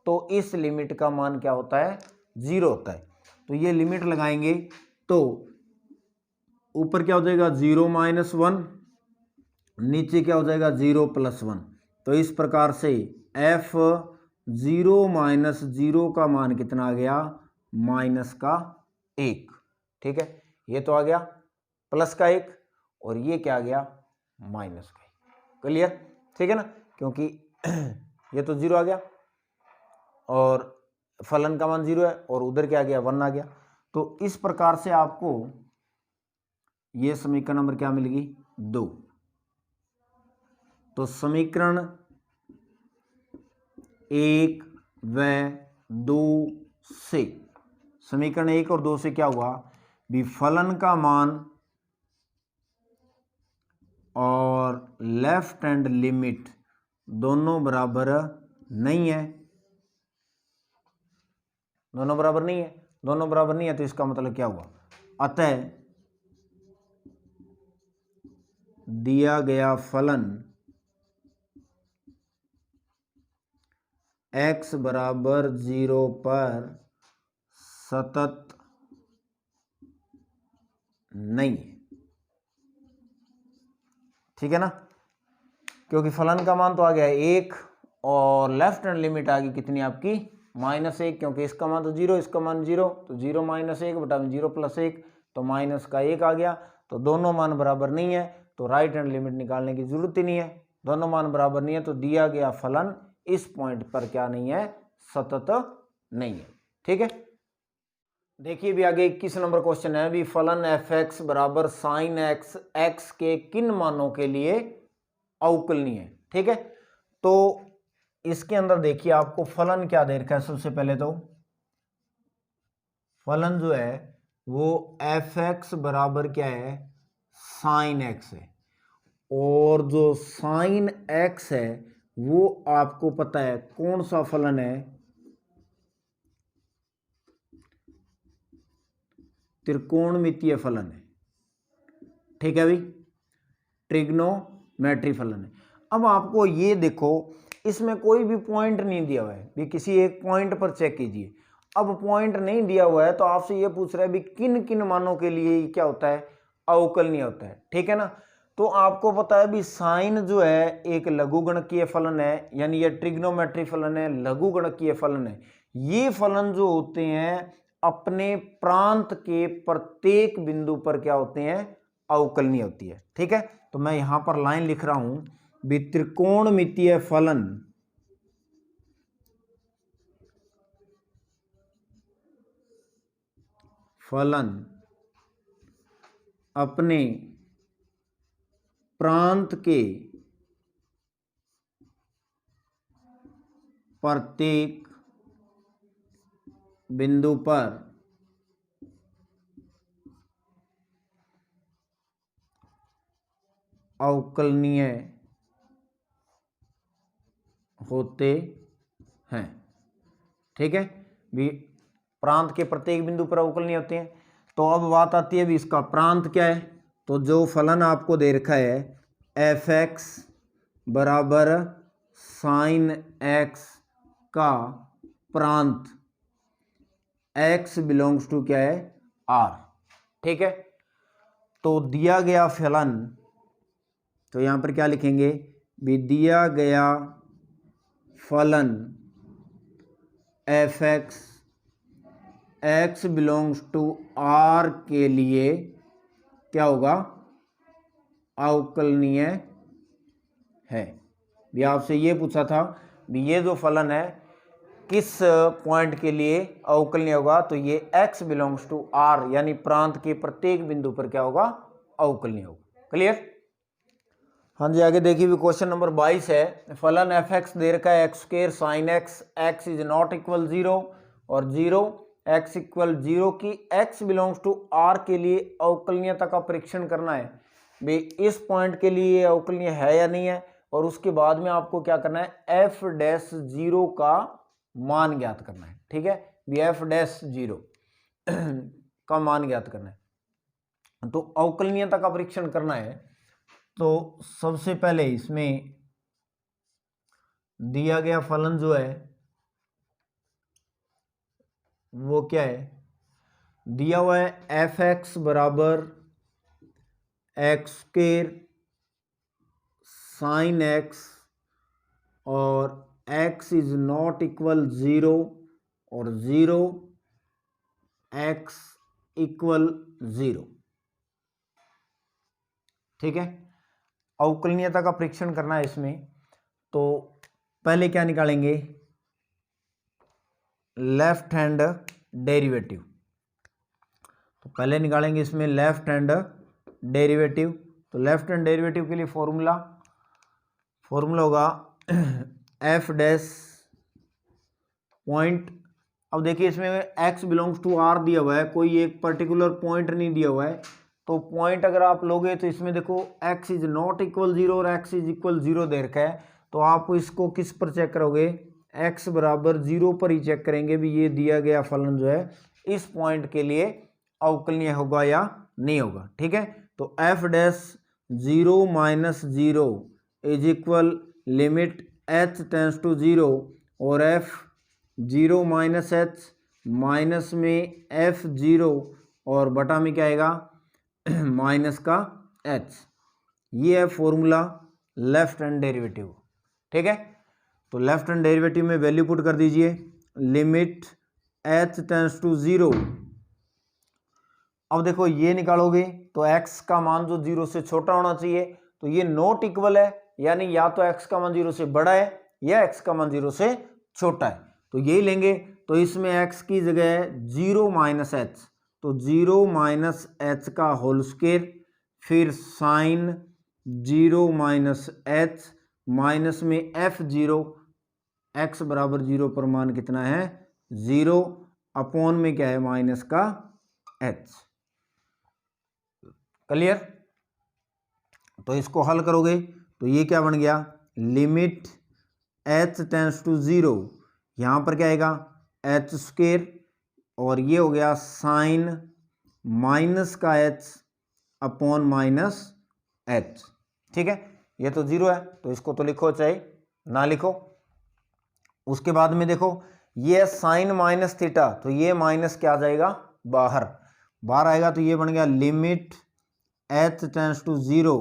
तो इस लिमिट का मान क्या होता है, 0 होता है। तो ये लिमिट लगाएंगे तो ऊपर क्या हो जाएगा, 0 - 1, नीचे क्या हो जाएगा, 0 + 1। तो इस प्रकार से f(0 - 0) का मान कितना आ गया, -1। ठीक है, ये तो आ गया +1 और ये क्या आ गया, -1। क्लियर, ठीक है ना, क्योंकि ये तो 0 आ गया और फलन का मान 0 है और उधर क्या आ गया, 1 आ गया। तो इस प्रकार से आपको ये समीकरण नंबर क्या मिलेगी, 2। तो समीकरण 1 व 2 से, समीकरण 1 और 2 से क्या हुआ भी फलन का मान और लेफ्ट हैंड लिमिट दोनों बराबर नहीं है, दोनों बराबर नहीं है, दोनों बराबर नहीं है तो इसका मतलब क्या हुआ, अतः दिया गया फलन x बराबर 0 पर सतत नहीं, ठीक है ना, क्योंकि फलन का मान तो आ गया 1 और लेफ्ट हैंड लिमिट आ गई कितनी आपकी -1, क्योंकि इसका मान तो 0, इसका मान 0, तो 0 - 1 बटा 0 + 1, तो माइनस का 1 आ गया। तो दोनों मान बराबर नहीं है, तो राइट हैंड लिमिट निकालने की जरूरत ही नहीं है, दोनों मान बराबर नहीं है, तो दिया गया फलन इस पॉइंट पर क्या नहीं है, सतत नहीं है। ठीक है, देखिए भी आगे 21 नंबर क्वेश्चन है, भी फलन f(x) बराबर sin x x के किन मानों के लिए अवकलनीय है। ठीक है, तो इसके अंदर देखिए आपको फलन क्या दे रखा है। सबसे पहले तो फलन जो है वो f(x) बराबर क्या है, sin x है, और जो sin x है वो आपको पता है कौन सा फलन है, त्रिकोणमितीय फलन है। ठीक है भाई, ट्रिग्नोमेट्री फलन है। अब आपको ये देखो, इसमें कोई भी पॉइंट नहीं दिया हुआ है, भी किसी एक पॉइंट पर चेक कीजिए। अब पॉइंट नहीं दिया हुआ है तो आपसे ये पूछ रहा है भी किन किन मानों के लिए क्या होता है, अवकलनीय होता है। ठीक है ना, तो आपको पता है भी साइन जो है एक लघुगणकीय फलन है, यानी ये ट्रिग्नोमेट्री फलन है, लघुगणकीय फलन है। ये फलन जो होते हैं अपने प्रांत के प्रत्येक बिंदु पर क्या होते हैं, अवकलनीय होती है। ठीक है, तो मैं यहां पर लाइन लिख रहा हूं, भी त्रिकोणमितीय फलन अपने प्रांत के प्रत्येक बिंदु पर अवकलनीय होते हैं। ठीक है, भी प्रांत के प्रत्येक बिंदु पर अवकलनीय होते हैं। तो अब बात आती है भी इसका प्रांत क्या है, तो जो फलन आपको दे रखा है f(x) बराबर sin x का प्रांत x बिलोंग्स टू क्या है, r। ठीक है, तो दिया गया फलन, तो यहां पर क्या लिखेंगे, भी दिया गया फलन f(x) x belongs to r के लिए क्या होगा, अवकलनीय है। भी आपसे ये पूछा था भी ये जो फलन है किस पॉइंट के लिए अवकलनीय होगा, तो ये x बिलोंग्स टू r यानी प्रांत के प्रत्येक बिंदु पर क्या होगा, अवकलनीय होगा। क्लियर? हाँ जी, आगे देखिए भी क्वेश्चन नंबर 22 है, फलन f(x) दे रखा है x² sin x x is not equal 0 और 0 x इक्वल 0 की x बिलोंग्स टू r के लिए अवकलनीयता का परीक्षण करना है। भाई इस पॉइंट के लिए अवकलनीय है या नहीं है, और उसके बाद में आपको क्या करना है, f'0 का मान ज्ञात करना है। ठीक है, भी f'0 का मान ज्ञात करना है। तो अवकलनीयता का परीक्षण करना है, तो सबसे पहले इसमें दिया गया फलन जो है वो क्या है, दिया हुआ है f(x) बराबर x² sin x और x इज नॉट इक्वल 0 और 0 x इक्वल 0। ठीक है, अवकलनीयता का परीक्षण करना है इसमें। तो पहले क्या निकालेंगे, लेफ्ट हैंड डेरिवेटिव। तो पहले निकालेंगे इसमें लेफ्ट हैंड डेरिवेटिव। तो लेफ्ट हैंड डेरिवेटिव के लिए फॉर्मूला होगा f डैश पॉइंट। अब देखिए इसमें x बिलोंग्स टू r दिया हुआ है, कोई एक पर्टिकुलर पॉइंट नहीं दिया हुआ है। तो पॉइंट अगर आप लोगे तो इसमें देखो x इज नॉट इक्वल 0 और x इज इक्वल 0 दे रखा है। तो आप इसको किस पर चेक करोगे, x बराबर 0 पर ही चेक करेंगे भी ये दिया गया फलन जो है इस पॉइंट के लिए अवकलनीय होगा या नहीं होगा। ठीक है, तो F dash 0 minus 0 is equal limit H tends to 0 और एफ 0 माइनस एच माइनस में एफ 0 और बटा में क्या आएगा माइनस का एच। ये है फॉर्मूला लेफ्ट हैंड डेरिवेटिव। ठीक है, तो लेफ्ट हैंड डेरिवेटिव में वैल्यू पुट कर दीजिए, लिमिट एच टेंस टू 0। अब देखो ये निकालोगे तो x का मान जो 0 से छोटा होना चाहिए, तो ये नॉट इक्वल है, यानी या तो x का मान 0 से बड़ा है या x का मान 0 से छोटा है, तो यही लेंगे। तो इसमें x की जगह 0 माइनस एच, तो 0 माइनस एच का होल स्क्वायर, फिर साइन 0 माइनस एच माइनस में f0, x बराबर 0 पर मान कितना है 0, अपॉन में क्या है माइनस का h। क्लियर? तो इसको हल करोगे तो ये क्या बन गया, लिमिट h टेंस टू 0, यहां पर क्या आएगा h स्क्वायर, और ये हो गया साइन माइनस का h अपॉन माइनस h। ठीक है, ये तो 0 है तो इसको तो लिखो चाहे ना लिखो। उसके बाद में देखो ये साइन माइनस थीटा, तो ये माइनस क्या आ जाएगा बाहर, बाहर आएगा, तो ये बन गया लिमिट h टेंस टू 0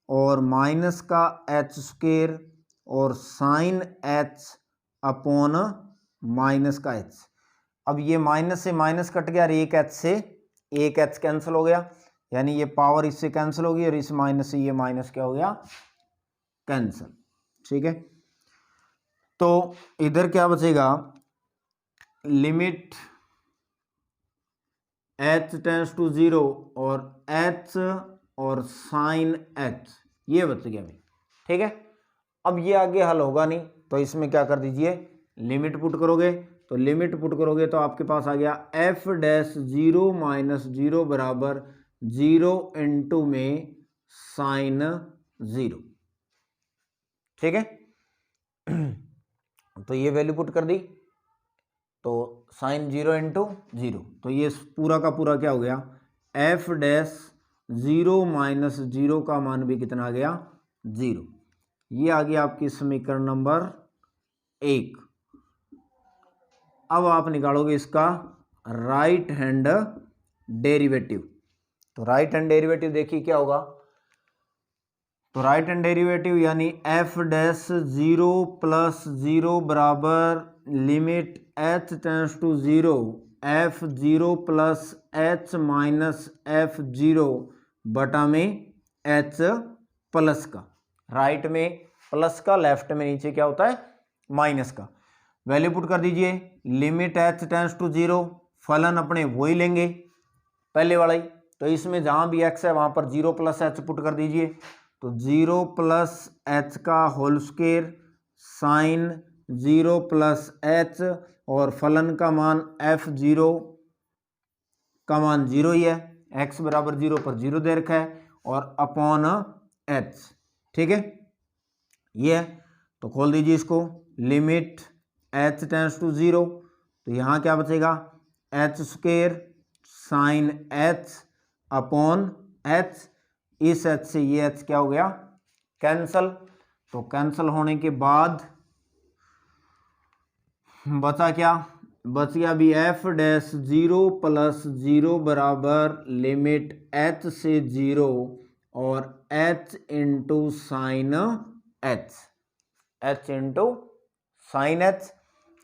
और माइनस का h स्क्वायर और साइन h अपॉन माइनस का h। अब ये माइनस से माइनस कट गया और एक h से एक h कैंसिल हो गया, यानी ये पावर इससे कैंसिल होगी और इस माइनस से ये माइनस क्या हो गया कैंसिल। ठीक है, तो इधर क्या बचेगा, लिमिट h टेंस टू 0 और h और साइन h, ये बच गया भाई। ठीक है, अब ये आगे हल होगा नहीं, तो इसमें क्या कर दीजिए लिमिट पुट करोगे, तो लिमिट पुट करोगे तो आपके पास आ गया f डैश 0 माइनस 0 बराबर 0 इंटू में साइन 0। ठीक है, तो ये वैल्यू पुट कर दी, तो साइन 0 इंटू 0, तो ये पूरा का पूरा क्या हो गया f डैश 0 माइनस 0 का मान भी कितना आ गया 0। ये आ गया आपकी समीकरण नंबर 1। अब आप निकालोगे इसका राइट हैंड डेरिवेटिव। तो राइट हैंड डेरिवेटिव देखिए क्या होगा, तो राइट हैंड डेरिवेटिव यानी f डैश 0 प्लस 0 बराबर limit h tends to 0 f0 plus h minus f0 बटा में h प्लस का, राइट में प्लस का, लेफ्ट में नीचे क्या होता है माइनस का। वैल्यू पुट कर दीजिए, लिमिट h टेंस टू 0, फलन अपने वही लेंगे पहले वाला ही, तो इसमें जहां भी x है वहां पर 0 प्लस h पुट कर दीजिए, तो 0 प्लस h का whole square sine 0 plus h, और फलन का मान f0 का मान 0 ही है, x बराबर 0 पर 0 दे रखा है, और अपॉन h। ठीक है, ये है, तो खोल दीजिए इसको, लिमिट h टेंस टू 0, तो यहाँ क्या बचेगा h square sine h upon h, इस h से ये h क्या हो गया कैंसल, तो कैंसल होने के बाद बचा क्या, बच गया भी f डैश 0 प्लस 0 बराबर लिमिट h से 0 और h into sine h into sine h।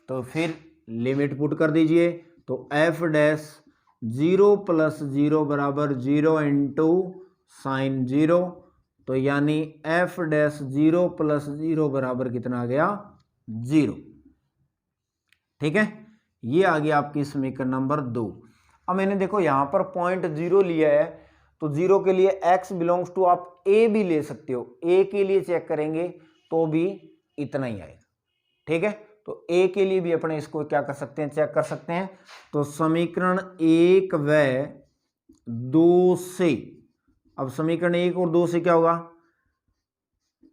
तो फिर लिमिट पुट कर दीजिए, तो f डैश 0 प्लस 0 बराबर 0 इंटू साइन 0, तो यानी f डैश 0 प्लस 0 बराबर कितना आ गया 0। ठीक है, ये आ गया आपकी समीकरण नंबर 2। अब मैंने देखो यहां पर पॉइंट 0 लिया है, तो 0 के लिए x बिलोंग्स टू आप a भी ले सकते हो, a के लिए चेक करेंगे तो भी इतना ही आएगा। ठीक है, तो a के लिए भी अपने इसको क्या कर सकते हैं चेक कर सकते हैं, तो समीकरण 1 व 2 से, अब समीकरण 1 और 2 से क्या होगा,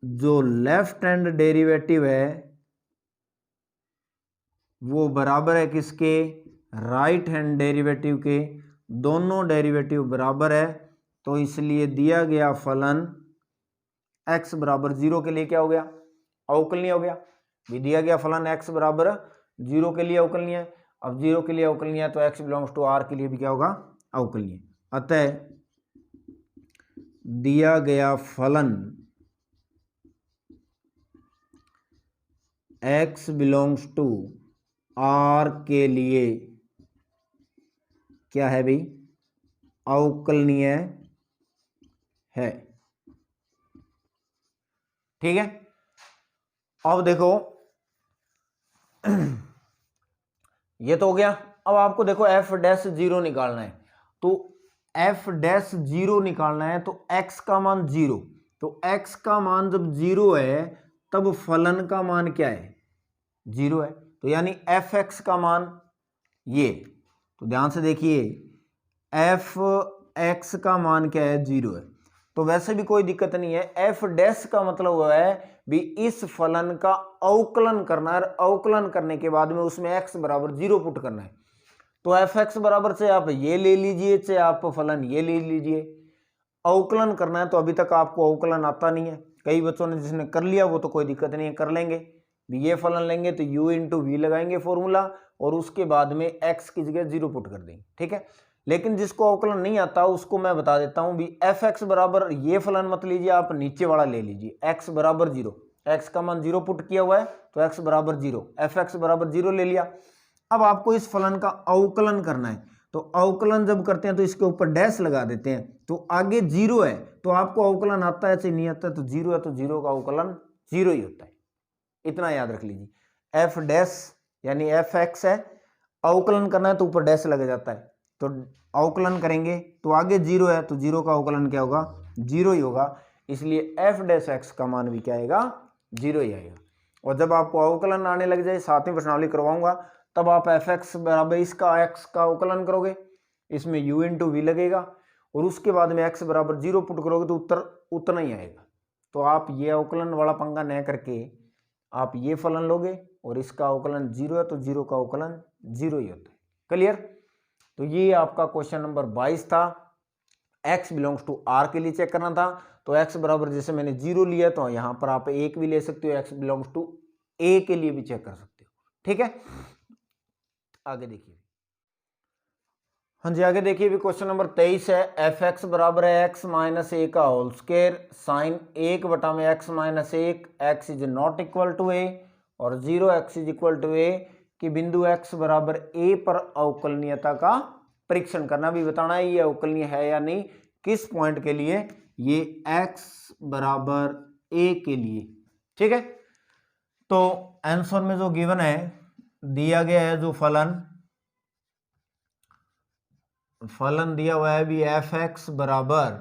जो लेफ्ट हैंड डेरिवेटिव है वो बराबर है किसके राइट हैंड डेरिवेटिव के, दोनों डेरिवेटिव बराबर है, तो इसलिए दिया गया फलन x बराबर 0 के लिए क्या हो गया, अवकलनीय हो गया। भी दिया गया फलन x बराबर 0 के लिए अवकलनीय है। अब 0 के लिए अवकलनीय है तो x बिलोंग्स टू r के लिए भी क्या होगा, अवकलनीय। अतः दिया गया फलन x बिलोंग्स टू r के लिए क्या है भाई, अवकलनीय है। ठीक है, अब देखो ये तो हो गया। अब आपको देखो f डैश 0 निकालना है, तो f डैश 0 निकालना है तो x का मान 0, तो x का मान जब 0 है तब फलन का मान क्या है, 0 है। तो यानी fx का मान ये, तो ध्यान से देखिए fx का मान क्या है, 0 है। तो वैसे भी कोई दिक्कत नहीं है, f डैश का मतलब हुआ है भी इस फलन का अवकलन करना है, अवकलन करने के बाद में उसमें x बराबर 0 पुट करना है। तो fx बराबर से आप ये ले लीजिए, चाहे आप फलन ये ले लीजिए। अवकलन करना है तो अभी तक आपको अवकलन आता नहीं है, कई बच्चों ने जिसने कर लिया वो तो कोई दिक्कत नहीं है, कर लेंगे। ये फलन लेंगे तो u इंटू वी लगाएंगे फॉर्मूला, और उसके बाद में x की जगह 0 पुट कर देंगे। ठीक है, लेकिन जिसको अवकलन नहीं आता उसको मैं बता देता हूं भी fx बराबर ये फलन मत लीजिए, आप नीचे वाला ले लीजिए, x बराबर 0, x का मान 0 पुट किया हुआ है तो x बराबर 0, fx बराबर 0 ले लिया। अब आपको इस फलन का अवकलन करना है, तो अवकलन जब करते हैं तो इसके ऊपर डैश लगा देते हैं, तो आगे 0 है तो आपको अवकलन आता है चाहे नहीं आता है, तो 0 है तो 0 का अवकलन 0 ही होता है, इतना याद रख लीजिए। f डैश यानी fx है, अवकलन करना है तो ऊपर डैश लग जाता है, तो अवकलन करेंगे तो आगे 0 है तो 0 का अवकलन क्या होगा, 0 ही होगा। इसलिए f डैश x का मान भी क्या आएगा, 0 ही आएगा। और जब आपको अवकलन आने लग जाए, 7वीं प्रश्नावली करवाऊंगा, तब आप fx बराबर इसका x का अवकलन करोगे, इसमें u इंटू वी लगेगा, और उसके बाद में x बराबर 0 पुट करोगे तो उत्तर उतना ही आएगा। तो आप ये अवकलन वाला पंगा न करके आप ये फलन लोगे, और इसका अवकलन 0 है तो 0 का अवकलन 0 ही होता है। क्लियर? तो ये आपका क्वेश्चन नंबर 22 था। x बिलोंग्स टू r के लिए चेक करना था, तो x बराबर जैसे मैंने 0 लिया तो यहाँ पर आप 1 भी ले सकते हो, x बिलोंग्स टू a के लिए भी चेक कर सकते हो। ठीक है, आगे देखिए। हाँ जी, आगे देखिए भी क्वेश्चन नंबर 23 है। fx बराबर है x माइनस ए का होल स्क्वायर साइन 1 बटा में x minus 1, x is not equal to a, और 0 x is equal to a कि बिंदु x बराबर a पर अवकलनीयता का परीक्षण करना, भी बताना है ये अवकलनीय है या नहीं, किस पॉइंट के लिए, ये x बराबर a के लिए। ठीक है, तो आंसर में जो गिवन है दिया गया है, जो फलन दिया हुआ है भी fx बराबर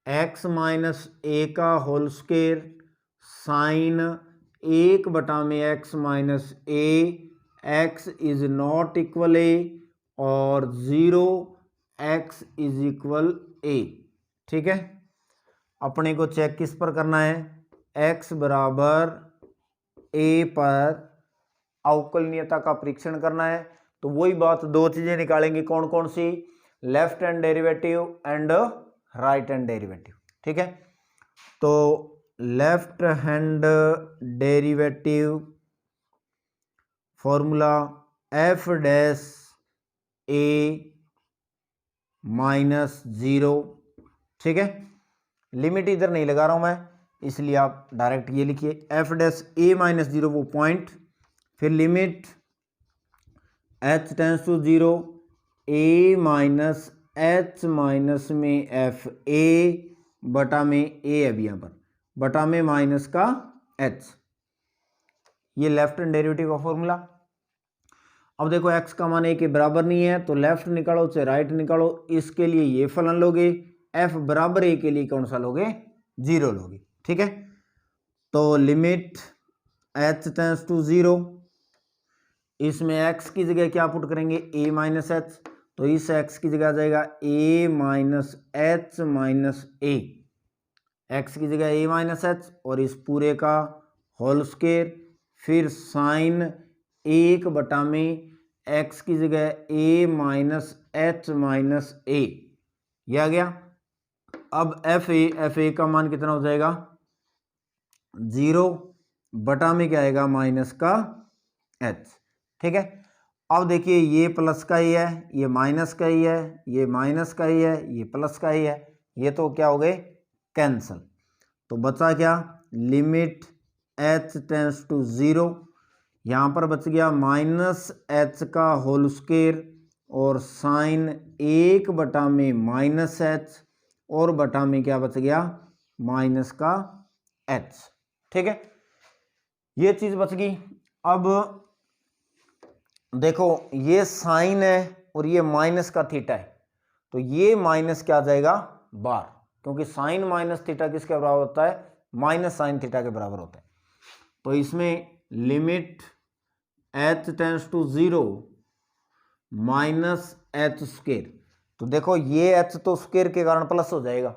x माइनस ए का होल स्क्वायर साइन 1 बटा में x minus A, x is not equal A, और 0 x इज इक्वल ए। ठीक है, अपने को चेक किस पर करना है, x बराबर a पर अवकलनीयता का परीक्षण करना है। तो वही बात, दो चीजें निकालेंगे, कौन कौन सी, left hand derivative and right hand derivative. ठीक है, तो left hand derivative formula f dash a minus 0। ठीक है, लिमिट इधर नहीं लगा रहा हूं मैं, इसलिए आप डायरेक्ट ये लिखिए f डैश a माइनस 0 वो पॉइंट, फिर limit h tends to 0 a minus h minus में f a बटा में a है अभी यहाँ पर, बटा में माइनस का h, ये लेफ्ट हैंड डेरिवेटिव का फॉर्मूला। अब देखो x का मान a के बराबर नहीं है, तो लेफ्ट निकालो चाहे राइट निकालो, इसके लिए ये फलन लोगे, f बराबर a के लिए कौन सा लोगे, 0 लोगे। ठीक है, तो लिमिट h टेंस टू 0, इसमें x की जगह क्या पुट करेंगे, a माइनस एच, तो इस x की जगह आ जाएगा a minus H minus a, x की जगह a माइनस एच, और इस पूरे का होल स्क्वायर, फिर साइन 1 बटा में एक्स की जगह ए माइनस एच माइनस ए, ये आ गया। अब एफ ए का मान कितना हो जाएगा 0 बटा में क्या आएगा माइनस का एच। ठीक है, अब देखिए ये प्लस का ही है, ये माइनस का ही है, ये माइनस का ही है, ये प्लस का ही है, ये तो क्या हो गए कैंसल। तो बचा क्या लिमिट एच टेंस टू 0, यहाँ पर बच गया माइनस एच का होल स्क्वायर और साइन 1 बटा में माइनस एच और बटा में क्या बच गया माइनस का एच। ठीक है, ये चीज बच गई। अब देखो ये साइन है और ये माइनस का थीटा है, तो ये माइनस क्या आ जाएगा बार, क्योंकि साइन माइनस थीटा किसके बराबर होता है माइनस साइन थीटा के बराबर होता है। तो इसमें limit H tends to 0 minus H square, तो देखो ये एच तो स्क्वायर के कारण प्लस हो जाएगा,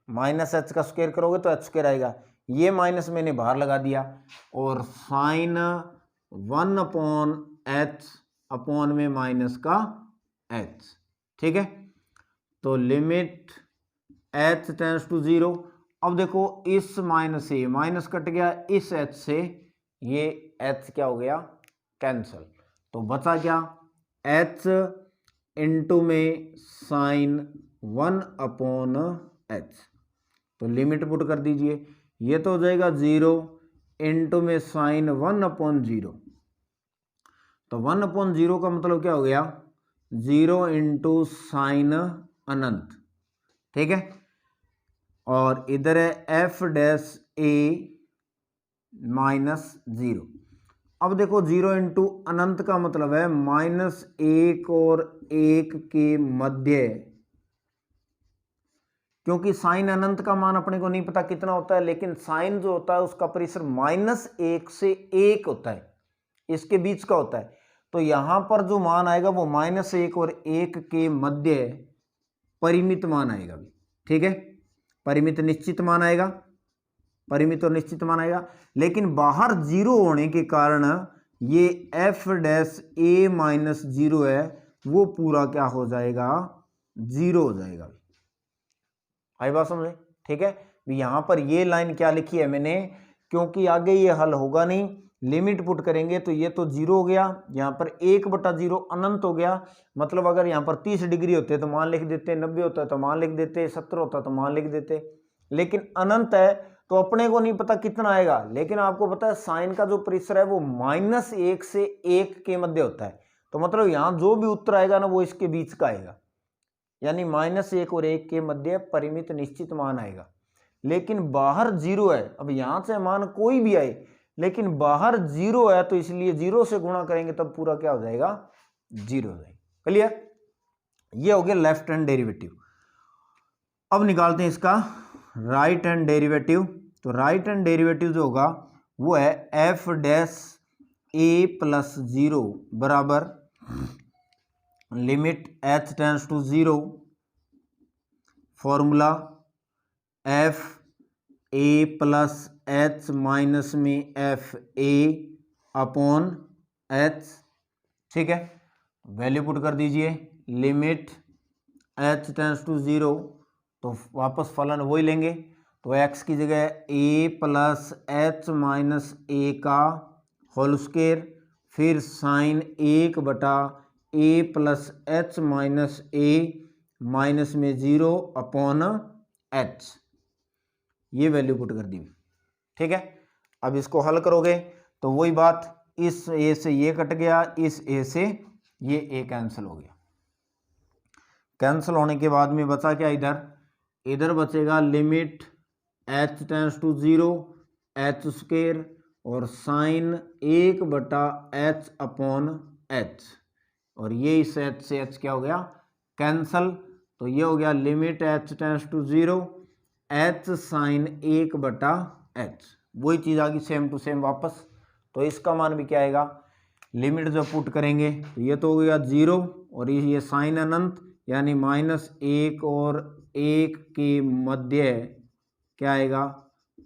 माइनस एच का स्क्वायर करोगे तो एच स्क्वायर आएगा, ये माइनस मैंने बाहर लगा दिया, और साइन 1 अपॉन एच अपॉन में माइनस का एच। ठीक है, तो लिमिट एच टेंस टू 0। अब देखो इस माइनस से माइनस कट गया, इस एच से ये एच क्या हो गया कैंसल, तो बचा क्या एच इंटू में साइन 1 अपॉन एच। तो लिमिट पुट कर दीजिए, ये तो हो जाएगा 0 इंटू में साइन 1 अपॉन 0, तो 1 अपॉन 0 का मतलब क्या हो गया 0 इंटू साइन अनंत। ठीक है, और इधर है एफ डैश ए माइनस 0। अब देखो 0 इंटू अनंत का मतलब है माइनस 1 और 1 के मध्य, क्योंकि साइन अनंत का मान अपने को नहीं पता कितना होता है, लेकिन साइन जो होता है उसका परिसर -1 से 1 होता है, इसके बीच का होता है। तो यहां पर जो मान आएगा वो -1 और 1 के मध्य परिमित मान आएगा। ठीक है, परिमित निश्चित मान आएगा, परिमित और निश्चित मान आएगा, लेकिन बाहर 0 होने के कारण ये एफ डैश ए माइनस 0 है वो पूरा क्या हो जाएगा 0 हो जाएगा। आई बात समझे। ठीक है, यहां पर ये लाइन क्या लिखी है मैंने, क्योंकि आगे ये हल होगा नहीं, लिमिट पुट करेंगे तो ये तो 0 हो गया, यहाँ पर 1/0 अनंत हो गया, मतलब अगर यहाँ पर 30 डिग्री होते तो मान लिख देते, 90 होता तो मान लिख देते, 70 होता तो मान लिख देते, लेकिन अनंत है तो अपने को नहीं पता कितना आएगा। लेकिन आपको पता है साइन का जो परिसर है वो -1 से 1 के मध्य होता है, तो मतलब यहाँ जो भी उत्तर आएगा ना वो इसके बीच का आएगा, यानी -1 और 1 के मध्य परिमित निश्चित मान आएगा। लेकिन बाहर 0 है, अब यहां से मान कोई भी आए लेकिन बाहर 0 है, तो इसलिए 0 से गुणा करेंगे तब पूरा क्या हो जाएगा 0 हो जाएगा। क्लियर, ये हो गया लेफ्ट हैंड डेरिवेटिव। अब निकालते हैं इसका राइट हैंड डेरिवेटिव। तो राइट हैंड डेरिवेटिव जो होगा वो है एफ डैश ए प्लस 0 बराबर limit H tends to 0, formula F A plus H minus में एफ ए अपॉन एच। ठीक है, वैल्यू पुट कर दीजिए, लिमिट एच टेंस टू 0, तो वापस फलन वही लेंगे, तो एक्स की जगह ए प्लस एच माइनस ए का होल स्क्वायर, फिर साइन 1 बटा ए प्लस एच माइनस ए माइनस में 0 अपॉन एच, ये वैल्यू पुट कर दी। ठीक है, अब इसको हल करोगे तो वही बात, इस ए से ये कट गया, इस ए से ये ए कैंसिल हो गया। कैंसिल होने के बाद में बचा क्या, इधर बचेगा limit H tends to 0 H square और साइन 1 बटा एच अपॉन एच, और ये इस एच से एच क्या हो गया कैंसल, तो ये हो गया limit H tends to 0 H sine 1 बटा एच, वही चीज़ आ गई सेम टू सेम वापस। तो इसका मान भी क्या आएगा, लिमिट जब पुट करेंगे तो ये तो हो गया 0 और ये साइन अनंत यानी -1 और 1 के मध्य क्या आएगा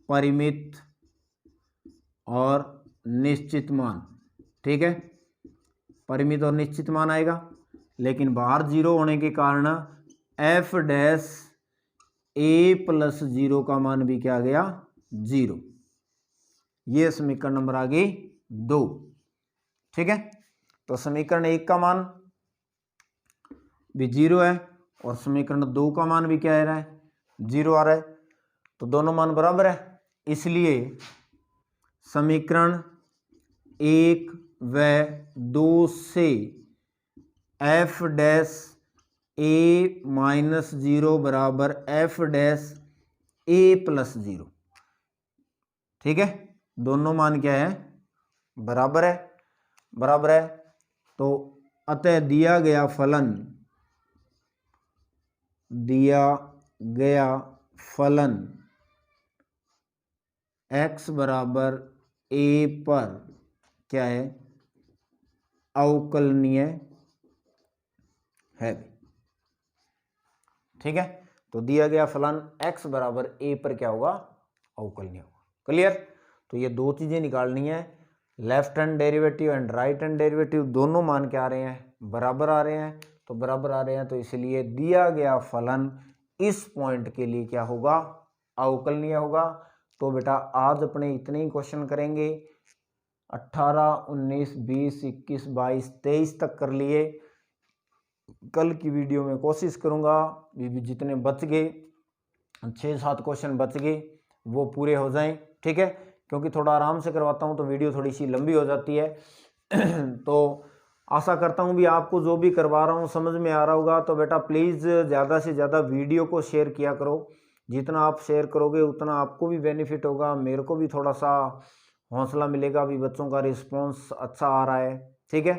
परिमित और निश्चित मान। ठीक है, परिमित और निश्चित मान आएगा, लेकिन बाहर जीरो होने के कारण एफ डैश ए प्लस जीरो का मान भी क्या आ गया, जीरो। ये समीकरण नंबर आ गई 2। ठीक है, तो समीकरण 1 का मान भी जीरो है और समीकरण 2 का मान भी क्या आ रहा है, जीरो आ रहा है, तो दोनों मान बराबर है। इसलिए समीकरण 1 व 2 से एफ डैश ए माइनस जीरो बराबर एफ डैश ए प्लस जीरो। ठीक है, दोनों मान क्या है, बराबर है, बराबर है। तो अतः दिया गया फलन x बराबर a पर क्या है, अवकलनीय है। ठीक है, तो दिया गया फलन x बराबर a पर क्या होगा, अवकलनीय होगा। क्लियर? तो ये दो चीजें निकालनी है, left hand derivative and right hand derivative, दोनों मान क्या आ रहे हैं, बराबर आ रहे हैं। तो बराबर आ रहे हैं, तो इसलिए दिया गया फलन इस पॉइंट के लिए क्या होगा, अवकलनीय होगा। तो बेटा आज अपने इतने ही क्वेश्चन करेंगे, 18, 19, 20, 21, 22, 23 तक कर लिए। कल की वीडियो में कोशिश करूंगा भी जितने बच गए, 6-7 क्वेश्चन बच गए, वो पूरे हो जाएं। ठीक है, क्योंकि थोड़ा आराम से करवाता हूं तो वीडियो थोड़ी सी लंबी हो जाती है। तो आशा करता हूं भी आपको जो भी करवा रहा हूं समझ में आ रहा होगा। तो बेटा प्लीज़ ज़्यादा से ज़्यादा वीडियो को शेयर किया करो, जितना आप शेयर करोगे उतना आपको भी बेनिफिट होगा, मेरे को भी थोड़ा सा हौसला मिलेगा, भी बच्चों का रिस्पॉन्स अच्छा आ रहा है। ठीक है,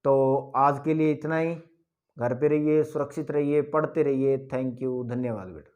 तो आज के लिए इतना ही। घर पे रहिए, सुरक्षित रहिए, पढ़ते रहिए। थैंक यू, धन्यवाद बेटा।